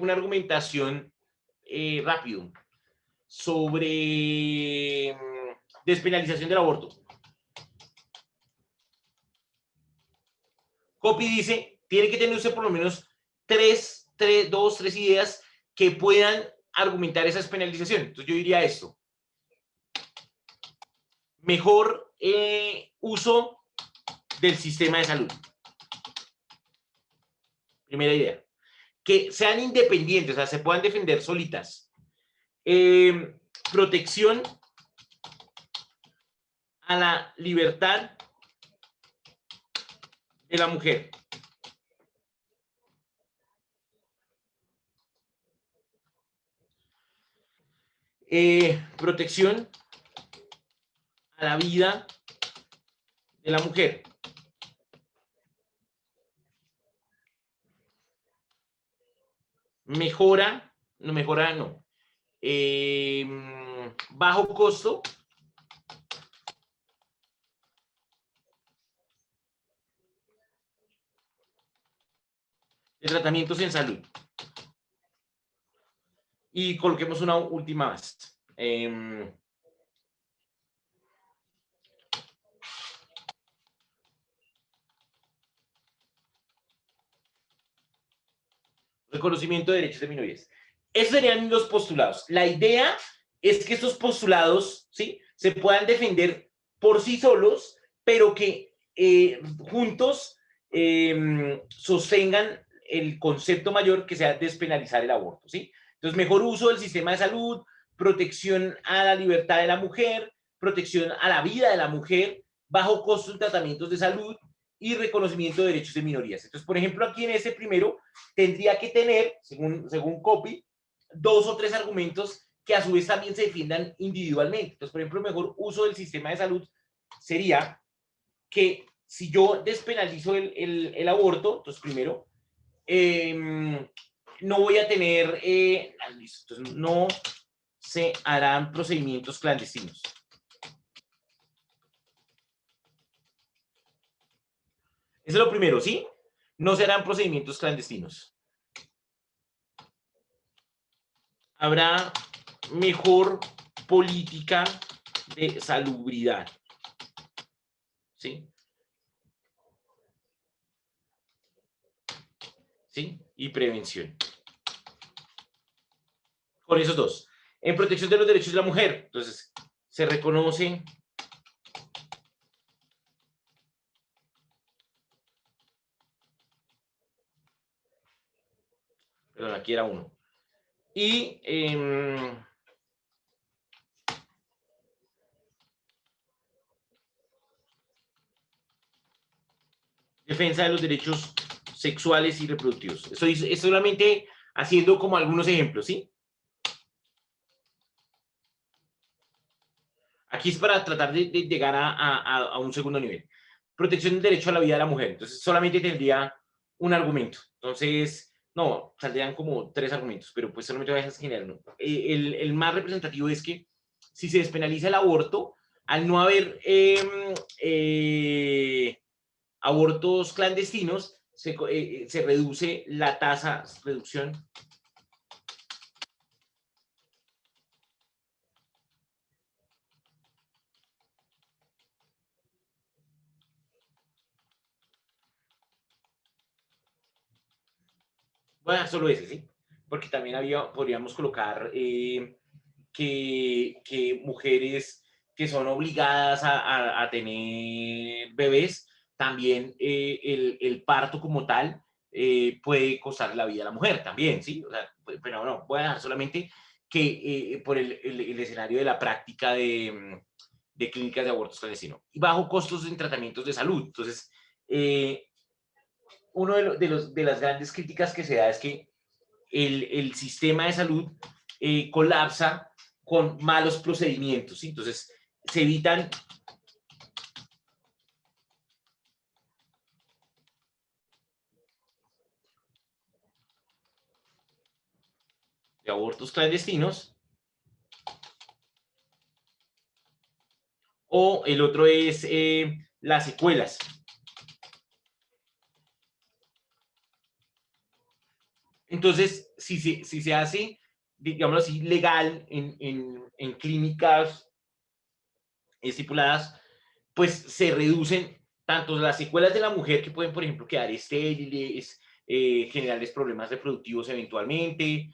una argumentación rápido sobre despenalización del aborto. Copy dice, tiene que tener usted por lo menos 2, 3 ideas que puedan argumentar esa despenalización. Entonces yo diría esto. Mejor uso del sistema de salud. Primera idea. Que sean independientes, o sea, se puedan defender solitas. Protección a la libertad de la mujer. Protección a la vida de la mujer. Bajo costo de tratamientos en salud. Y coloquemos una última más. Reconocimiento de derechos de minorías. Esos serían los postulados. La idea es que estos postulados, ¿sí?, se puedan defender por sí solos, pero que juntos sostengan el concepto mayor que sea despenalizar el aborto, ¿sí? Entonces, mejor uso del sistema de salud, protección a la libertad de la mujer, protección a la vida de la mujer, bajo costo en tratamientos de salud y reconocimiento de derechos de minorías. Entonces, por ejemplo, aquí en ese primero tendría que tener, según Copy, 2 o 3 argumentos que a su vez también se defiendan individualmente. Entonces, por ejemplo, el mejor uso del sistema de salud sería que si yo despenalizo el aborto, entonces primero, no voy a tener, entonces no se harán procedimientos clandestinos. Eso es lo primero, ¿sí? No se harán procedimientos clandestinos. Habrá mejor política de salubridad. ¿Sí? ¿Sí? Y prevención. Con esos dos. En protección de los derechos de la mujer, entonces, se reconoce perdón, aquí era uno. Y defensa de los derechos sexuales y reproductivos. Esto es solamente haciendo como algunos ejemplos, ¿sí? Aquí es para tratar de llegar a un segundo nivel. Protección del derecho a la vida de la mujer. Entonces, solamente tendría un argumento. Entonces, no, saldrían como 3 argumentos, pero pues solamente voy a generar uno. El más representativo es que si se despenaliza el aborto, al no haber abortos clandestinos, se reduce la tasa, reducción bueno, solo ese, ¿sí? Porque también podríamos colocar que mujeres que son obligadas a tener bebés, también el parto como tal puede costar la vida a la mujer también, ¿sí? O sea, pero no, voy a dejar solamente que por el escenario de la práctica de clínicas de abortos clandestinos y bajo costos en tratamientos de salud. Entonces, uno de las grandes críticas que se da es que el sistema de salud colapsa con malos procedimientos, ¿sí? Entonces, se evitan de abortos clandestinos, o el otro es las secuelas. Entonces, si se hace, digámoslo así, legal en clínicas estipuladas, pues se reducen tanto las secuelas de la mujer, que pueden, por ejemplo, quedar estériles, generarles problemas reproductivos eventualmente,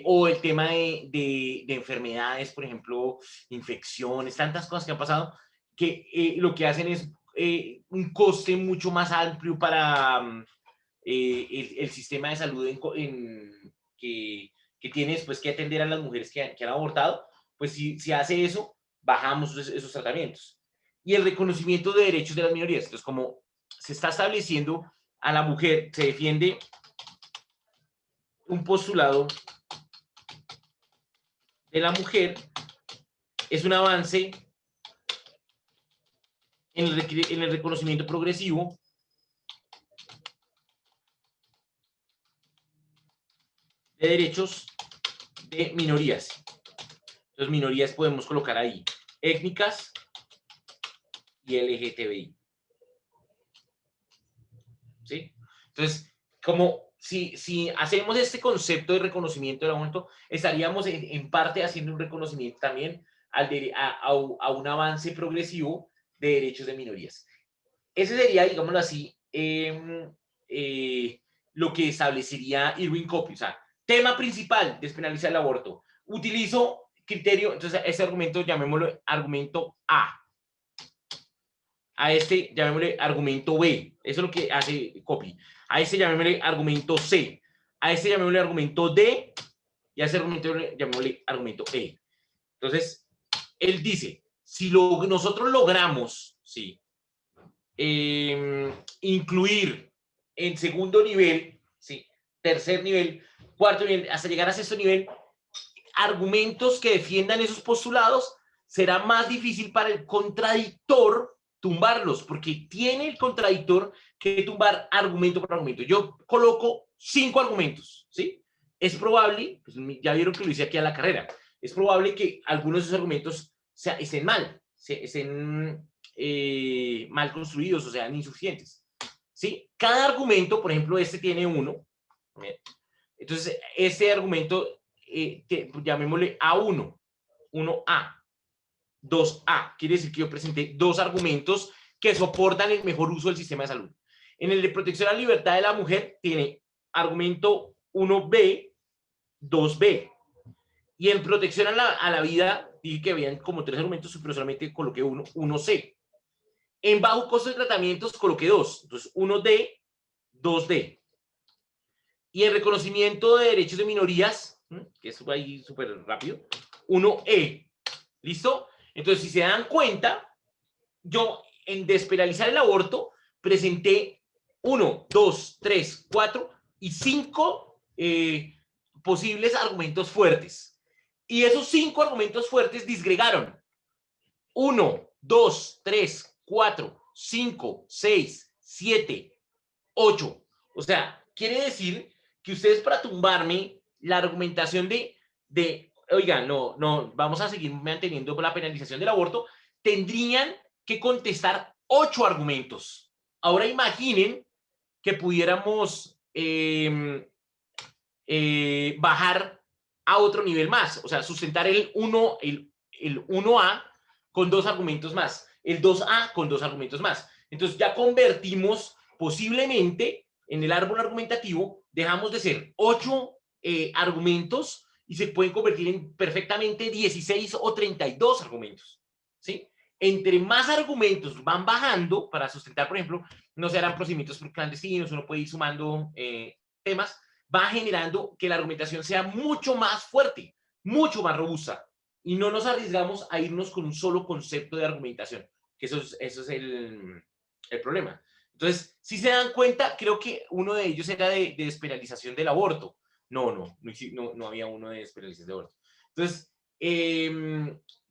o el tema de enfermedades, por ejemplo, infecciones, tantas cosas que han pasado, que lo que hacen es un coste mucho más amplio para el sistema de salud que tiene después que atender a las mujeres que han abortado. Pues si hace eso, bajamos esos tratamientos. Y el reconocimiento de derechos de las minorías. Entonces, como se está estableciendo a la mujer, se defiende un postulado de la mujer, es un avance en el reconocimiento progresivo de derechos de minorías. Entonces, minorías podemos colocar ahí étnicas y LGTBI. ¿Sí? Entonces, como si hacemos este concepto de reconocimiento del aborto, estaríamos en parte haciendo un reconocimiento también a un avance progresivo de derechos de minorías. Ese sería, digámoslo así, lo que establecería Irving Copley. O sea, tema principal, despenalizar el aborto. Utilizo criterio, entonces ese argumento llamémoslo argumento A. A este llamémosle argumento B. Eso es lo que hace Copley. A este llamémosle argumento C. A este llamémosle argumento D. Y a ese argumento llamémosle argumento E. Entonces, él dice, si nosotros logramos, ¿sí?, incluir en segundo nivel, ¿sí?, tercer nivel, cuarto nivel, hasta llegar a sexto nivel, argumentos que defiendan esos postulados, será más difícil para el contradictor tumbarlos, porque tiene el contradictor que tumbar argumento por argumento. Yo coloco 5 argumentos, ¿sí? Es probable, pues ya vieron que lo hice aquí a la carrera, es probable que algunos de esos argumentos estén mal, estén mal construidos o sean insuficientes, ¿sí? Cada argumento, por ejemplo, este tiene 1, entonces este argumento llamémosle A1, 1A, 2A, quiere decir que yo presenté 2 argumentos que soportan el mejor uso del sistema de salud. En el de protección a la libertad de la mujer tiene argumento 1B, 2B. Y en protección a la vida, dije que habían como 3 argumentos, pero solamente coloqué 1C. En bajo costo de tratamientos coloqué 2, entonces 1D, 2D. Y en reconocimiento de derechos de minorías, que es ahí súper rápido, 1E. ¿Listo? Entonces, si se dan cuenta, yo en despenalizar el aborto presenté 1, 2, 3, 4 y 5 posibles argumentos fuertes. Y esos 5 argumentos fuertes disgregaron 1, 2, 3, 4, 5, 6, 7, 8. O sea, quiere decir que ustedes para tumbarme la argumentación de oigan, no, vamos a seguir manteniendo la penalización del aborto, tendrían que contestar 8 argumentos. Ahora imaginen que pudiéramos bajar a otro nivel más, o sea, sustentar el 1A con 2 argumentos más, el 2A con 2 argumentos más. Entonces ya convertimos posiblemente en el árbol argumentativo, dejamos de ser 8 argumentos y se pueden convertir en perfectamente 16 o 32 argumentos, ¿sí? Entre más argumentos van bajando para sustentar, por ejemplo, no se harán procedimientos clandestinos, uno puede ir sumando temas, va generando que la argumentación sea mucho más fuerte, mucho más robusta, y no nos arriesgamos a irnos con un solo concepto de argumentación, que eso es el problema. Entonces, si se dan cuenta, creo que uno de ellos era de despenalización del aborto. No había uno de despenalización del aborto. Entonces,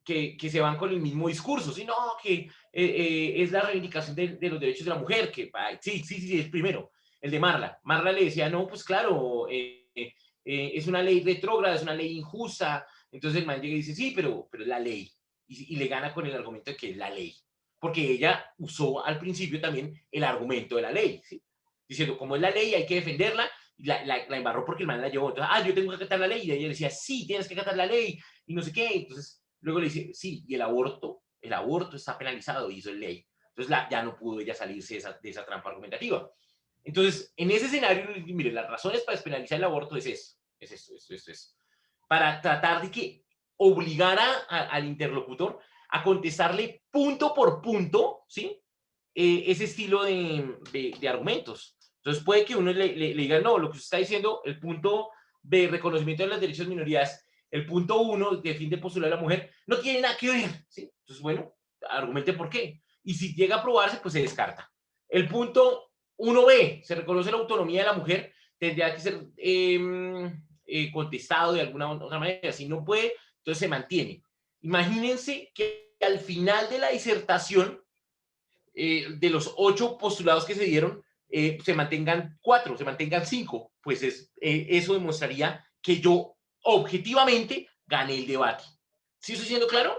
que se van con el mismo discurso, sino que es la reivindicación de los derechos de la mujer, que sí, es primero. El de Marla. Marla le decía, no, pues claro, es una ley retrógrada, es una ley injusta. Entonces el man llega y dice, sí, pero es la ley. Y le gana con el argumento de que es la ley. Porque ella usó al principio también el argumento de la ley, ¿sí? Diciendo, como es la ley, hay que defenderla, y la embarró porque el man la llevó. Entonces, yo tengo que acatar la ley, y ella decía, sí, tienes que acatar la ley, y no sé qué. Entonces, luego le dice, sí, y el aborto está penalizado, y eso es ley. Entonces, ya no pudo ella salirse de esa trampa argumentativa. Entonces, en ese escenario, mire, las razones para despenalizar el aborto es esto. Para tratar de que obligara al interlocutor a contestarle punto por punto, ¿sí? Ese estilo de argumentos. Entonces puede que uno le diga, no, lo que usted está diciendo, el punto de reconocimiento de los derechos de minorías, el punto 1 de fin de postular a la mujer, no tiene nada que ver, ¿sí? Entonces, bueno, argumente por qué. Y si llega a aprobarse, pues se descarta. El punto 1b, se reconoce la autonomía de la mujer, tendría que ser contestado de alguna otra manera. Si no puede, entonces se mantiene. Imagínense que al final de la disertación, de los 8 postulados que se dieron, se mantengan 4, se mantengan 5. Pues eso demostraría que yo objetivamente gané el debate. ¿Sí estoy siendo claro?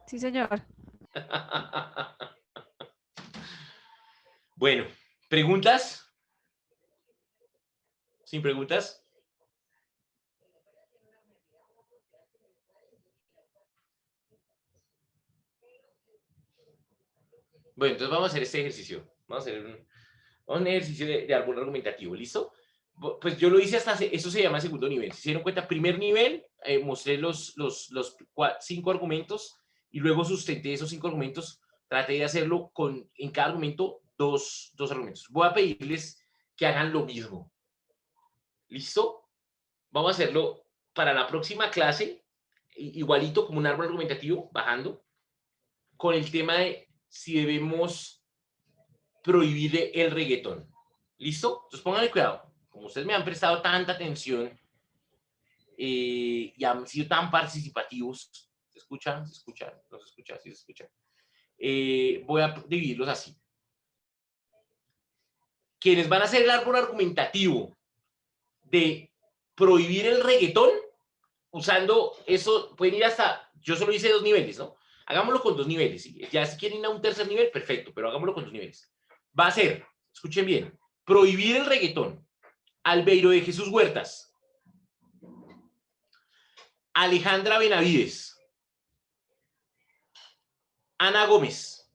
Sí, señor. Bueno, ¿preguntas? ¿Sin preguntas? Bueno, entonces vamos a hacer este ejercicio. Vamos a hacer un ejercicio de árbol argumentativo, ¿listo? Pues yo lo hice eso se llama segundo nivel. Si se dieron cuenta, primer nivel, mostré los 5 argumentos y luego sustenté esos 5 argumentos. Traté de hacerlo en cada argumento dos argumentos. Voy a pedirles que hagan lo mismo. ¿Listo? Vamos a hacerlo para la próxima clase, igualito como un árbol argumentativo, bajando, con el tema de si debemos prohibir el reggaetón. ¿Listo? Entonces pónganle cuidado. Como ustedes me han prestado tanta atención y han sido tan participativos, ¿se escuchan? ¿Se escuchan? ¿No se escucha? Sí se escucha. Voy a dividirlos así. Quienes van a hacer el árbol argumentativo de prohibir el reggaetón, usando eso, pueden ir hasta, yo solo hice 2 niveles, ¿no? Hagámoslo con 2 niveles. ¿Sí? Ya si quieren ir a un tercer nivel, perfecto, pero hagámoslo con 2 niveles. Va a ser, escuchen bien, prohibir el reggaetón. Albeiro de Jesús Huertas, Alejandra Benavides, Ana Gómez,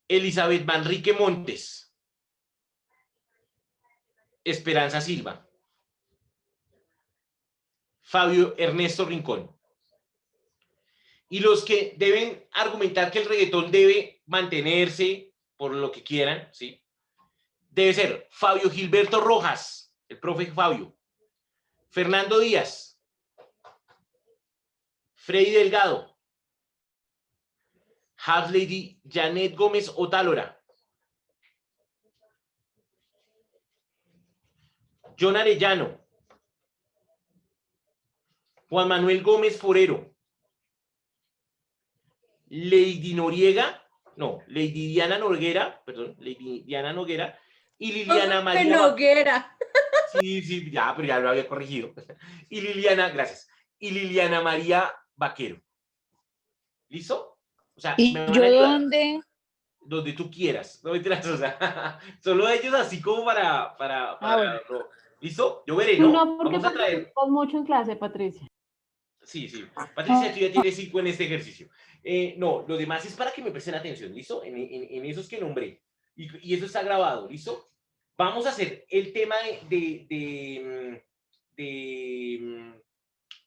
Elizabeth Manrique Montes, Esperanza Silva, Fabio Ernesto Rincón. Y los que deben argumentar que el reggaetón debe mantenerse por lo que quieran, ¿sí? Debe ser Fabio Gilberto Rojas, el profe Fabio, Fernando Díaz, Freddy Delgado, Half Lady Janet Gómez Otálora, John Arellano, Juan Manuel Gómez Forero, Lady Diana Noguera y Liliana María Noguera. Sí, ya, pero ya lo había corregido. Y Liliana María Vaquero. ¿Listo? O sea, ¿y me van yo a ayudar dónde? Donde tú quieras. No me tiras, o sea, solo ellos así como para bueno. no. ¿Listo? Yo veré, ¿no? No, porque vamos a traer mucho en clase, Patricia. Sí. Patricia, tú ya tienes 5 en este ejercicio. No, lo demás es para que me presten atención, ¿listo? En esos que nombré. y eso está grabado, ¿listo? Vamos a hacer el tema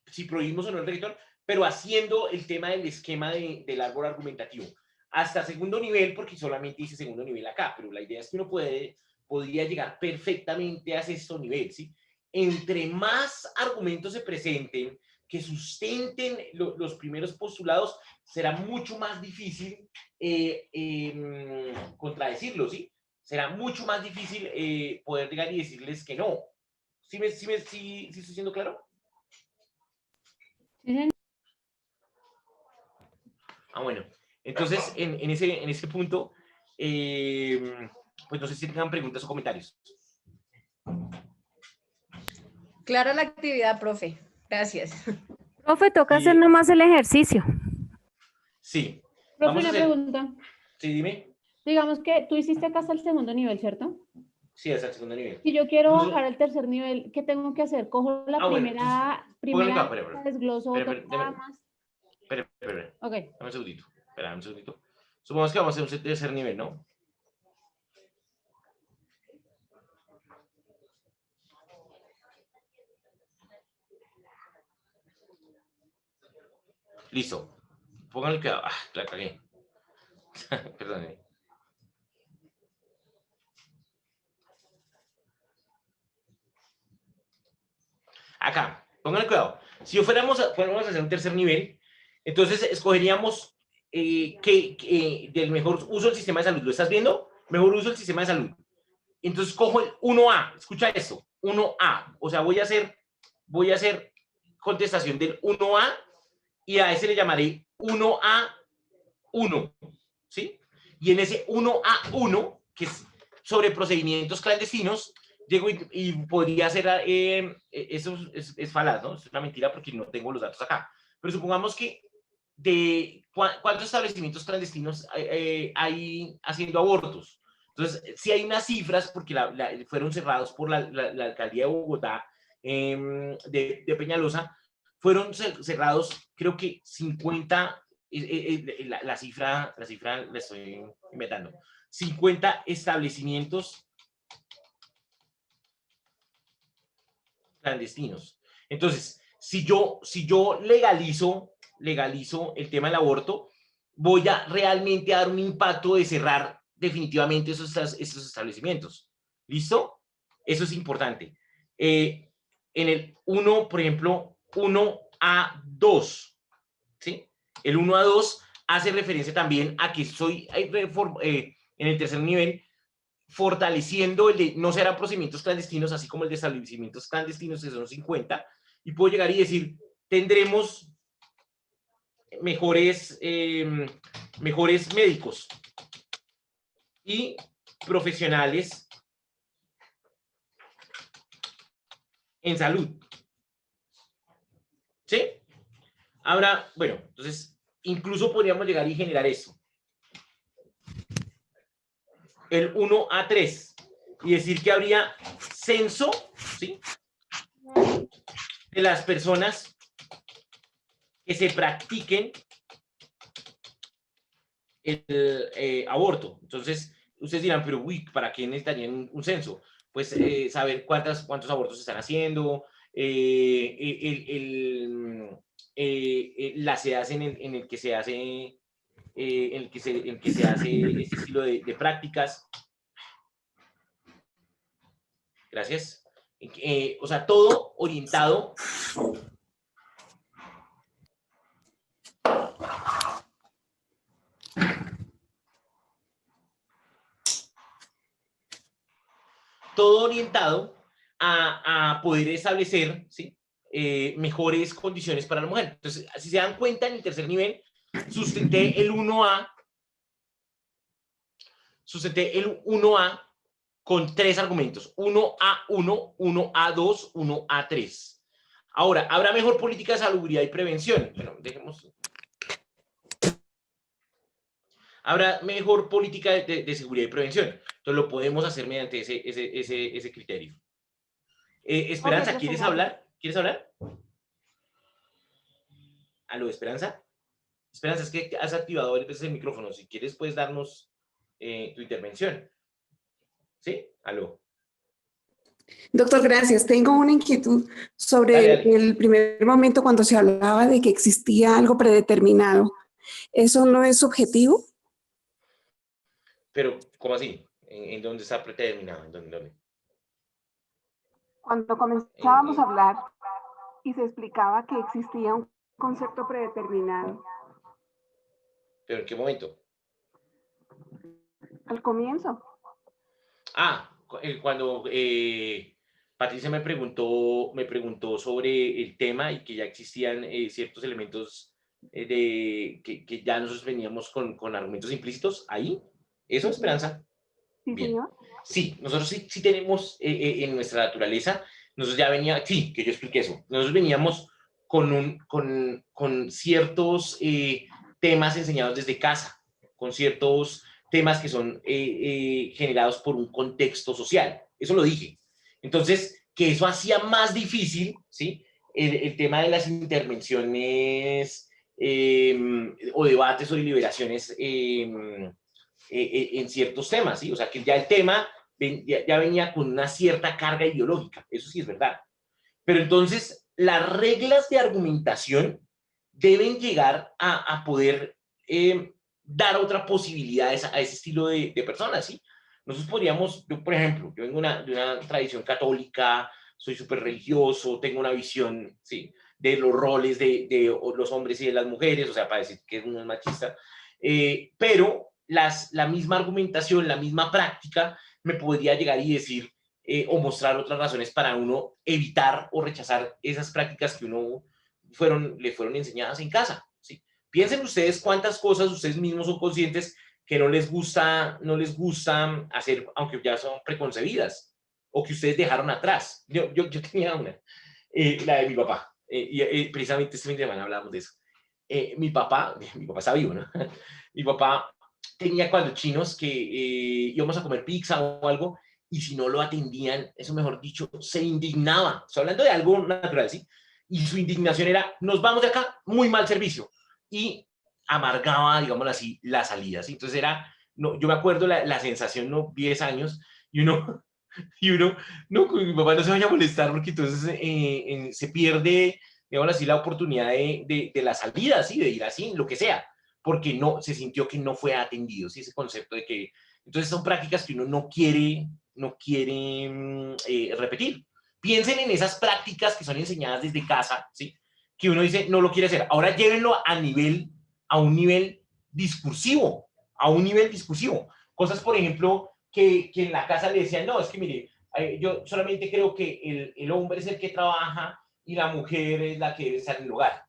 si prohibimos o no el reggaetón, pero haciendo el tema del esquema del árbol argumentativo. Hasta segundo nivel, porque solamente hice segundo nivel acá, pero la idea es que uno podría llegar perfectamente a sexto nivel, ¿sí? Entre más argumentos se presenten que sustenten los primeros postulados, será mucho más difícil contradecirlos, ¿sí? Será mucho más difícil poder llegar y decirles que no. ¿Sí estoy siendo claro? Ah, bueno. Entonces, en ese punto, pues no sé si tengan preguntas o comentarios. Clara la actividad, profe. Gracias. Profe, toca hacer nomás el ejercicio. Sí. Profe, una pregunta. Sí, dime. Digamos que tú hiciste acá hasta el segundo nivel, ¿cierto? Sí, hasta el segundo nivel. Si yo quiero bajar al tercer nivel, ¿qué tengo que hacer? Cojo la primera, desgloso nada más. Espera. Ok. Dame un segundito. Espera, un segundito. Supongamos que vamos a hacer un tercer nivel, ¿no? Listo. Pónganle cuidado. Ah, la cagué. Perdón. Acá, pónganle cuidado. Si fuéramos a hacer un tercer nivel, entonces escogeríamos del mejor uso del sistema de salud. ¿Lo estás viendo? Mejor uso del sistema de salud. Entonces cojo el 1A. Escucha esto. 1A. O sea, voy a hacer contestación del 1A y a ese le llamaré 1A1. ¿Sí? Y en ese 1A1, que es sobre procedimientos clandestinos, llego y podría ser, eso es falaz, ¿no? Es una mentira porque no tengo los datos acá. Pero supongamos que de cuántos establecimientos clandestinos hay haciendo abortos. Entonces, si hay unas cifras, porque fueron cerrados por la alcaldía de Bogotá, de Peñalosa, fueron cerrados, creo que 50, la cifra la estoy inventando, 50 establecimientos clandestinos. Entonces, si yo legalizo el tema del aborto, voy a realmente dar un impacto de cerrar definitivamente esos establecimientos. ¿Listo? Eso es importante. En el 1, por ejemplo, 1A2, ¿sí? El 1A2 hace referencia también a que estoy en el tercer nivel fortaleciendo el de no serán procedimientos clandestinos, así como el de establecimientos clandestinos, que son 50, y puedo llegar y decir, tendremos mejores médicos y profesionales en salud. ¿Sí? Ahora, bueno, entonces, incluso podríamos llegar y generar eso. El 1A3 y decir que habría censo, ¿sí?, de las personas que se practiquen el aborto. Entonces, ustedes dirán, pero uy, ¿para qué necesitarían un censo? Pues saber cuántos abortos se están haciendo, las edades en el que se hace este estilo de prácticas. Gracias. O sea, todo orientado a poder establecer, ¿sí?, mejores condiciones para la mujer. Entonces, si se dan cuenta, en el tercer nivel, sustenté el 1A con 3 argumentos, 1A1, 1A2, 1A3. Ahora, ¿habrá mejor política de salubridad y prevención? Bueno, dejemos. Habrá mejor política de seguridad y prevención. Entonces lo podemos hacer mediante ese criterio. Esperanza, okay, ¿quieres hablar? ¿Quieres hablar? ¿Aló, Esperanza? Esperanza, es que has activado varias veces el micrófono. Si quieres, puedes darnos tu intervención. ¿Sí? Aló. Doctor, gracias. Tengo una inquietud sobre Dale. el primer momento cuando se hablaba de que existía algo predeterminado. ¿Eso no es subjetivo? Pero, ¿cómo así? ¿En dónde está predeterminado? ¿En dónde? Cuando comenzábamos a hablar y se explicaba que existía un concepto predeterminado. ¿Pero en qué momento? Al comienzo. Cuando Patricia me preguntó sobre el tema y que ya existían ciertos elementos que ya nosotros veníamos con argumentos implícitos, ahí, ¿eso, Esperanza? Sí, bien. Señor. Sí, nosotros sí tenemos en nuestra naturaleza, nosotros ya venía, sí, que yo expliqué eso, nosotros veníamos con ciertos temas enseñados desde casa, con ciertos temas que son generados por un contexto social, eso lo dije. Entonces, que eso hacía más difícil, ¿sí? El tema de las intervenciones o debates o deliberaciones en ciertos temas, ¿sí? O sea, que ya el tema ya venía con una cierta carga ideológica, eso sí es verdad. Pero entonces, las reglas de argumentación deben llegar a poder dar otra posibilidad a ese estilo de personas, ¿sí? Nosotros podríamos, yo, por ejemplo, yo vengo de una tradición católica, soy súper religioso, tengo una visión, ¿sí?, de los roles de los hombres y de las mujeres, o sea, para decir que uno es machista, pero la misma argumentación, la misma práctica, me podría llegar y decir o mostrar otras razones para uno evitar o rechazar esas prácticas que le fueron enseñadas en casa, ¿sí? Piensen ustedes cuántas cosas ustedes mismos son conscientes que no les gusta hacer, aunque ya son preconcebidas, o que ustedes dejaron atrás. Yo tenía una, la de mi papá, y precisamente este fin de semana hablamos de eso. Mi papá está vivo, ¿no? Mi papá tenía cuando chinos que íbamos a comer pizza o algo, y si no lo atendían, eso mejor dicho, se indignaba. Estoy hablando de algo natural, ¿sí? Y su indignación era, nos vamos de acá, muy mal servicio. Y amargaba, digámoslo así, la salida, ¿sí? Entonces era, no, yo me acuerdo la sensación, ¿no? 10 años, y uno, no, mi papá no se vaya a molestar porque entonces se pierde, digamos así, la oportunidad de la salida, ¿sí? De ir así, lo que sea, porque no, se sintió que no fue atendido, ¿sí? Ese concepto de que, entonces son prácticas que uno no quiere repetir. Piensen en esas prácticas que son enseñadas desde casa, ¿sí? Que uno dice, no lo quiere hacer. Ahora llévenlo a un nivel discursivo, Cosas, por ejemplo, que en la casa le decían, no, es que mire, yo solamente creo que el hombre es el que trabaja y la mujer es la que debe estar en el hogar.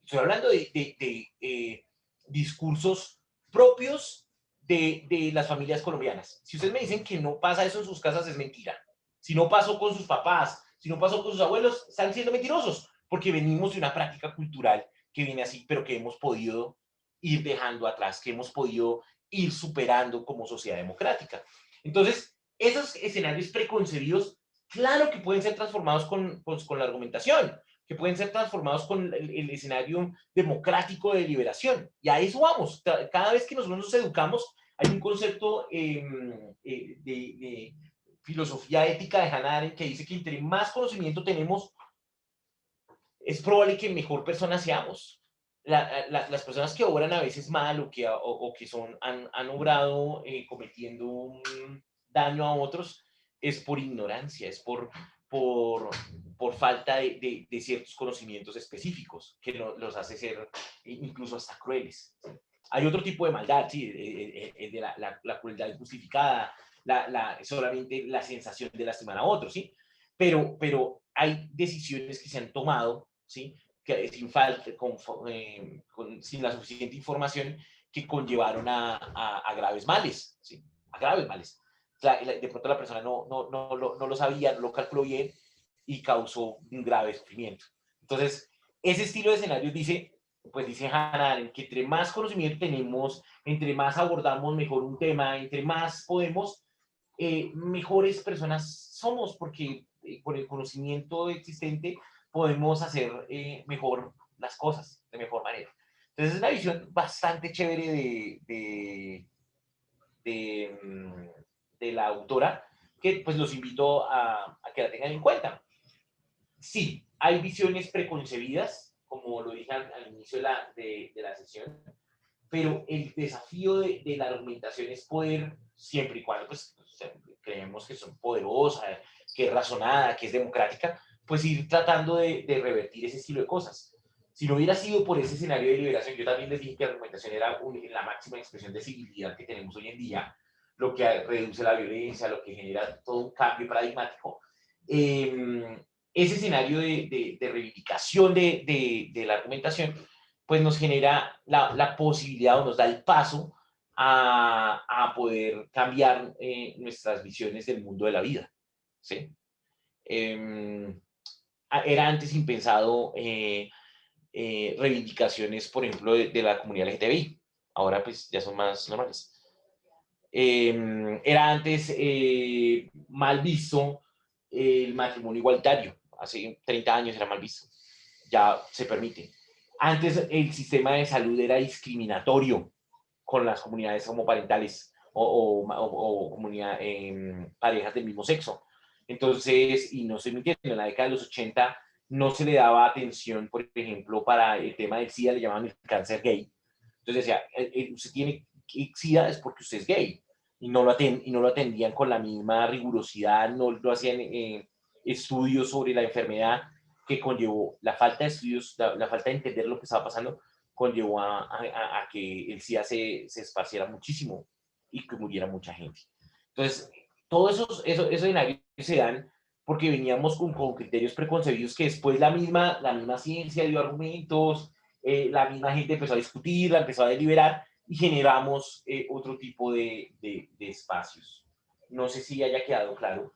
Estoy hablando de discursos propios de las familias colombianas. Si ustedes me dicen que no pasa eso en sus casas, es mentira. Si no pasó con sus papás, si no pasó con sus abuelos, están siendo mentirosos, porque venimos de una práctica cultural que viene así, pero que hemos podido ir dejando atrás, que hemos podido ir superando como sociedad democrática. Entonces, esos escenarios preconcebidos, claro que pueden ser transformados con la argumentación, que pueden ser transformados con el escenario democrático de liberación. Y a eso vamos. Cada vez que nosotros nos educamos, hay un concepto de filosofía ética de Hannah Arendt que dice que entre más conocimiento tenemos, es probable que mejor personas seamos. Las personas que obran a veces mal o que han obrado cometiendo un daño a otros, es por ignorancia, es por falta de ciertos conocimientos específicos que los hace ser incluso hasta crueles. Hay otro tipo de maldad, sí, el de la crueldad injustificada, solamente la sensación de lastimar a otros, ¿sí? Pero hay decisiones que se han tomado, ¿sí?, que sin la suficiente información, que conllevaron a graves males, ¿sí?, a graves males. De pronto la persona no lo sabía, no lo calculó bien y causó un grave sufrimiento. Entonces, ese estilo de escenarios dice Hannah Arendt, que entre más conocimiento tenemos, entre más abordamos mejor un tema, entre más podemos, mejores personas somos, porque con el conocimiento existente podemos hacer mejor las cosas, de mejor manera. Entonces es una visión bastante chévere de la autora, que pues los invito a que la tengan en cuenta. Sí, hay visiones preconcebidas, como lo dije al inicio de la sesión, pero el desafío de la argumentación es poder, siempre y cuando pues, creemos que son poderosas, que es razonada, que es democrática, pues ir tratando de revertir ese estilo de cosas. Si no hubiera sido por ese escenario de liberación, yo también les dije que la argumentación era la máxima expresión de civilidad que tenemos hoy en día, lo que reduce la violencia, lo que genera todo un cambio paradigmático. Ese escenario de reivindicación de la argumentación, pues nos genera la posibilidad o nos da el paso a poder cambiar nuestras visiones del mundo de la vida, ¿sí? Era antes impensado reivindicaciones, por ejemplo, de la comunidad LGTBI. Ahora pues ya son más normales. Era antes mal visto el matrimonio igualitario. Hace 30 años era mal visto. Ya se permite. Antes el sistema de salud era discriminatorio con las comunidades homoparentales o comunidad, parejas del mismo sexo. Entonces, y no estoy mintiendo, en la década de los 80 no se le daba atención, por ejemplo, para el tema del SIDA, le llamaban el cáncer gay. Entonces decía, usted tiene SIDA es porque usted es gay, y no lo atendían con la misma rigurosidad, no hacían estudios sobre la enfermedad que conllevó la falta de estudios, la falta de entender lo que estaba pasando, conllevó a que el SIDA se esparciera muchísimo y que muriera mucha gente. Entonces, todos esos escenarios se dan porque veníamos con criterios preconcebidos que después la misma ciencia dio argumentos, la misma gente empezó a discutir, la empezó a deliberar y generamos otro tipo de espacios. No sé si haya quedado claro.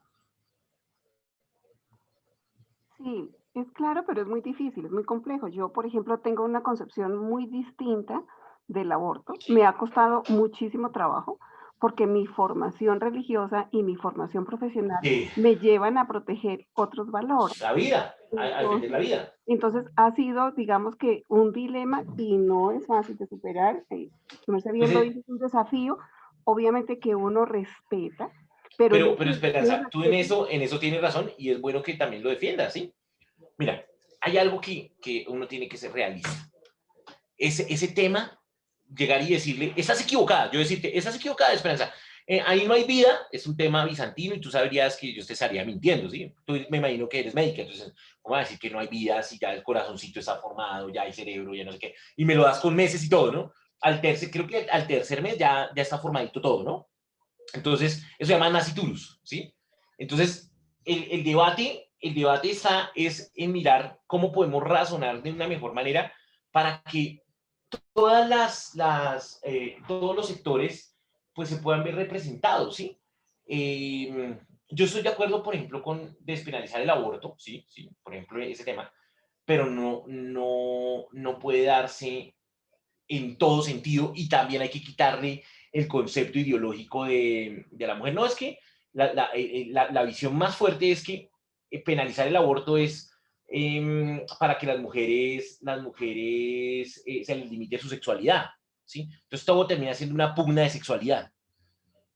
Sí, es claro, pero es muy difícil, es muy complejo. Yo, por ejemplo, tengo una concepción muy distinta del aborto. Me ha costado muchísimo trabajo porque mi formación religiosa y mi formación profesional me llevan a proteger otros valores. La vida, a defender la vida. Entonces, ha sido, digamos que, un dilema y no es fácil de superar. Como está viendo, es un desafío, obviamente que uno respeta. Pero Esperanza, tú en eso tienes razón y es bueno que también lo defiendas, ¿sí? Mira, hay algo que uno tiene que ser realista. Ese tema, llegar y decirle, estás equivocada, yo decirte, estás equivocada, Esperanza, ahí no hay vida, es un tema bizantino y tú sabrías que yo te estaría mintiendo, ¿sí? Tú me imagino que eres médica, entonces, ¿cómo vas a decir que no hay vida si ya el corazoncito está formado, ya hay cerebro, ya no sé qué? Y me lo das con meses y todo, ¿no? Creo que al tercer mes ya está formadito todo, ¿no? Entonces, eso se llama nasciturus, ¿sí? Entonces, el debate es en mirar cómo podemos razonar de una mejor manera para que todos los sectores pues se puedan ver representados, ¿sí? Yo estoy de acuerdo, por ejemplo, con despenalizar el aborto, sí, por ejemplo, ese tema, pero no puede darse en todo sentido y también hay que quitarle el concepto ideológico de la mujer. No, es que la visión más fuerte es que penalizar el aborto es para que las mujeres se les limite su sexualidad, ¿sí? Entonces todo termina siendo una pugna de sexualidad.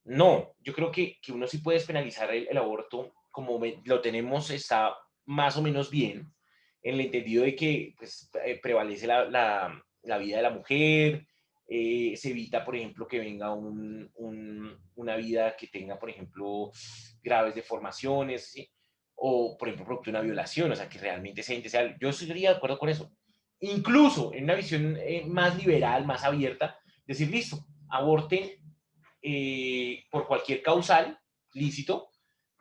No, yo creo que uno sí puede despenalizar el aborto, como lo tenemos, está más o menos bien, en el entendido de que pues, prevalece la vida de la mujer, se evita, por ejemplo, que venga una vida que tenga, por ejemplo, graves deformaciones, ¿sí? O, por ejemplo, producto de una violación, o sea, que realmente sea indeseable. Yo estaría de acuerdo con eso. Incluso en una visión más liberal, más abierta, decir, listo, aborten por cualquier causal, lícito,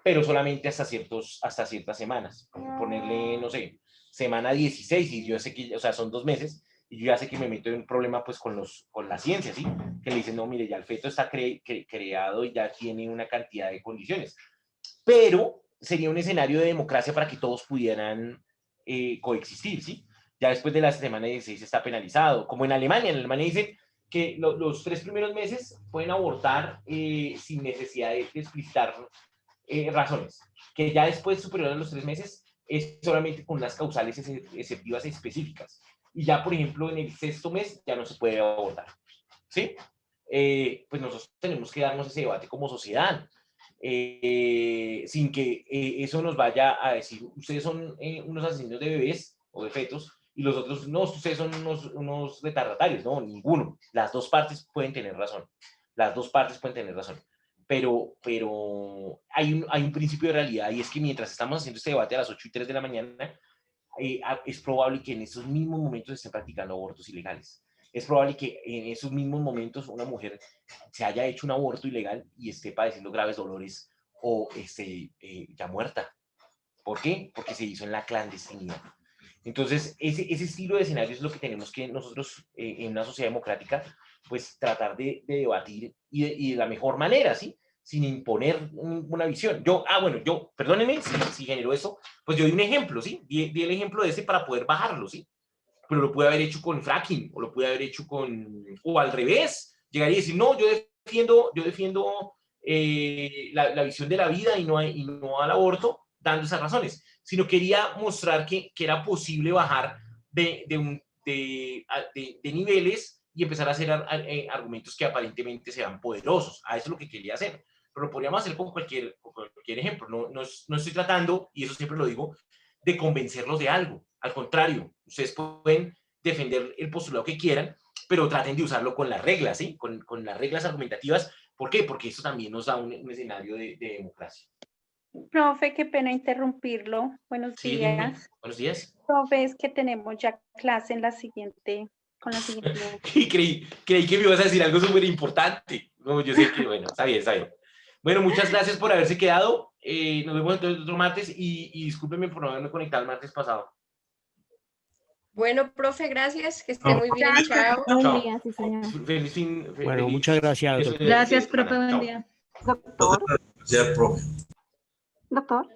pero solamente hasta ciertas semanas. Ponerle, no sé, semana 16 y yo sé que, o sea, son 2 meses, y yo ya sé que me meto en un problema pues con la ciencia, ¿sí? Que le dicen, no, mire, ya el feto está creado y ya tiene una cantidad de condiciones. Pero sería un escenario de democracia para que todos pudieran coexistir, ¿sí? Ya después de la semana 16 está penalizado, como en Alemania dicen que los 3 primeros meses pueden abortar sin necesidad de explicitar razones, que ya después, superior a los 3 meses, es solamente con unas causales exceptivas específicas. Y ya, por ejemplo, en el 6º mes ya no se puede abortar, ¿sí? Pues nosotros tenemos que darnos ese debate como sociedad. sin que eso nos vaya a decir, ustedes son unos asesinos de bebés o de fetos, y los otros, no, ustedes son unos retardatarios, no, ninguno. Las dos partes pueden tener razón. Las dos partes pueden tener razón. Pero hay un principio de realidad, y es que mientras estamos haciendo este debate a las 8:03 de la mañana, es probable que en esos mismos momentos se estén practicando abortos ilegales. Es probable que en esos mismos momentos una mujer se haya hecho un aborto ilegal y esté padeciendo graves dolores o esté ya muerta. ¿Por qué? Porque se hizo en la clandestinidad. Entonces, ese estilo de escenario es lo que tenemos que nosotros, en una sociedad democrática, pues tratar de debatir y de la mejor manera, ¿sí? Sin imponer una visión. Perdónenme si generó eso, pues yo di un ejemplo, ¿sí? Di el ejemplo de para poder bajarlo, ¿sí? Pero lo pude haber hecho con fracking, o lo pude haber hecho o al revés, llegaría y decir, no, yo defiendo la visión de la vida y no al aborto, dando esas razones, sino quería mostrar que era posible bajar de niveles y empezar a hacer argumentos que aparentemente sean poderosos. A eso es lo que quería hacer. Pero lo podríamos hacer con cualquier ejemplo. No estoy tratando, y eso siempre lo digo, de convencerlos de algo. Al contrario, ustedes pueden defender el postulado que quieran, pero traten de usarlo con las reglas, ¿sí? Con las reglas argumentativas. ¿Por qué? Porque eso también nos da un escenario de democracia. Profe, qué pena interrumpirlo. Buenos días. Buenos días. Profe, es que tenemos ya clase con la siguiente. Y creí que me ibas a decir algo súper importante. No, yo sé que, bueno, está bien. Bueno, muchas gracias por haberse quedado. Nos vemos entonces otro martes y discúlpenme por no haberme conectado el martes pasado. Bueno, profe, gracias. Que esté muy bien. Chao. Buen día, sí, señor. Bueno, muchas gracias. Gracias, profe. Buen día. Doctor. Gracias, profe. Doctor.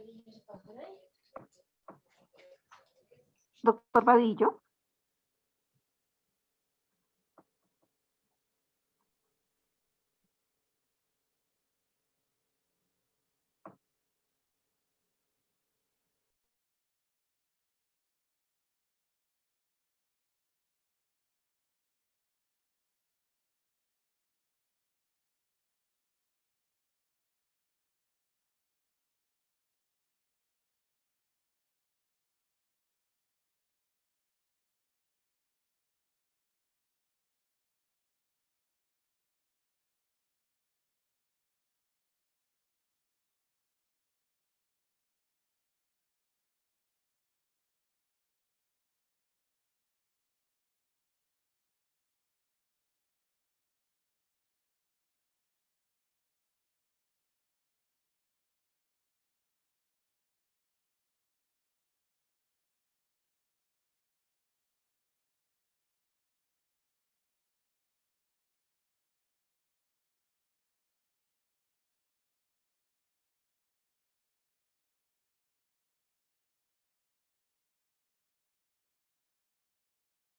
Doctor Vadillo.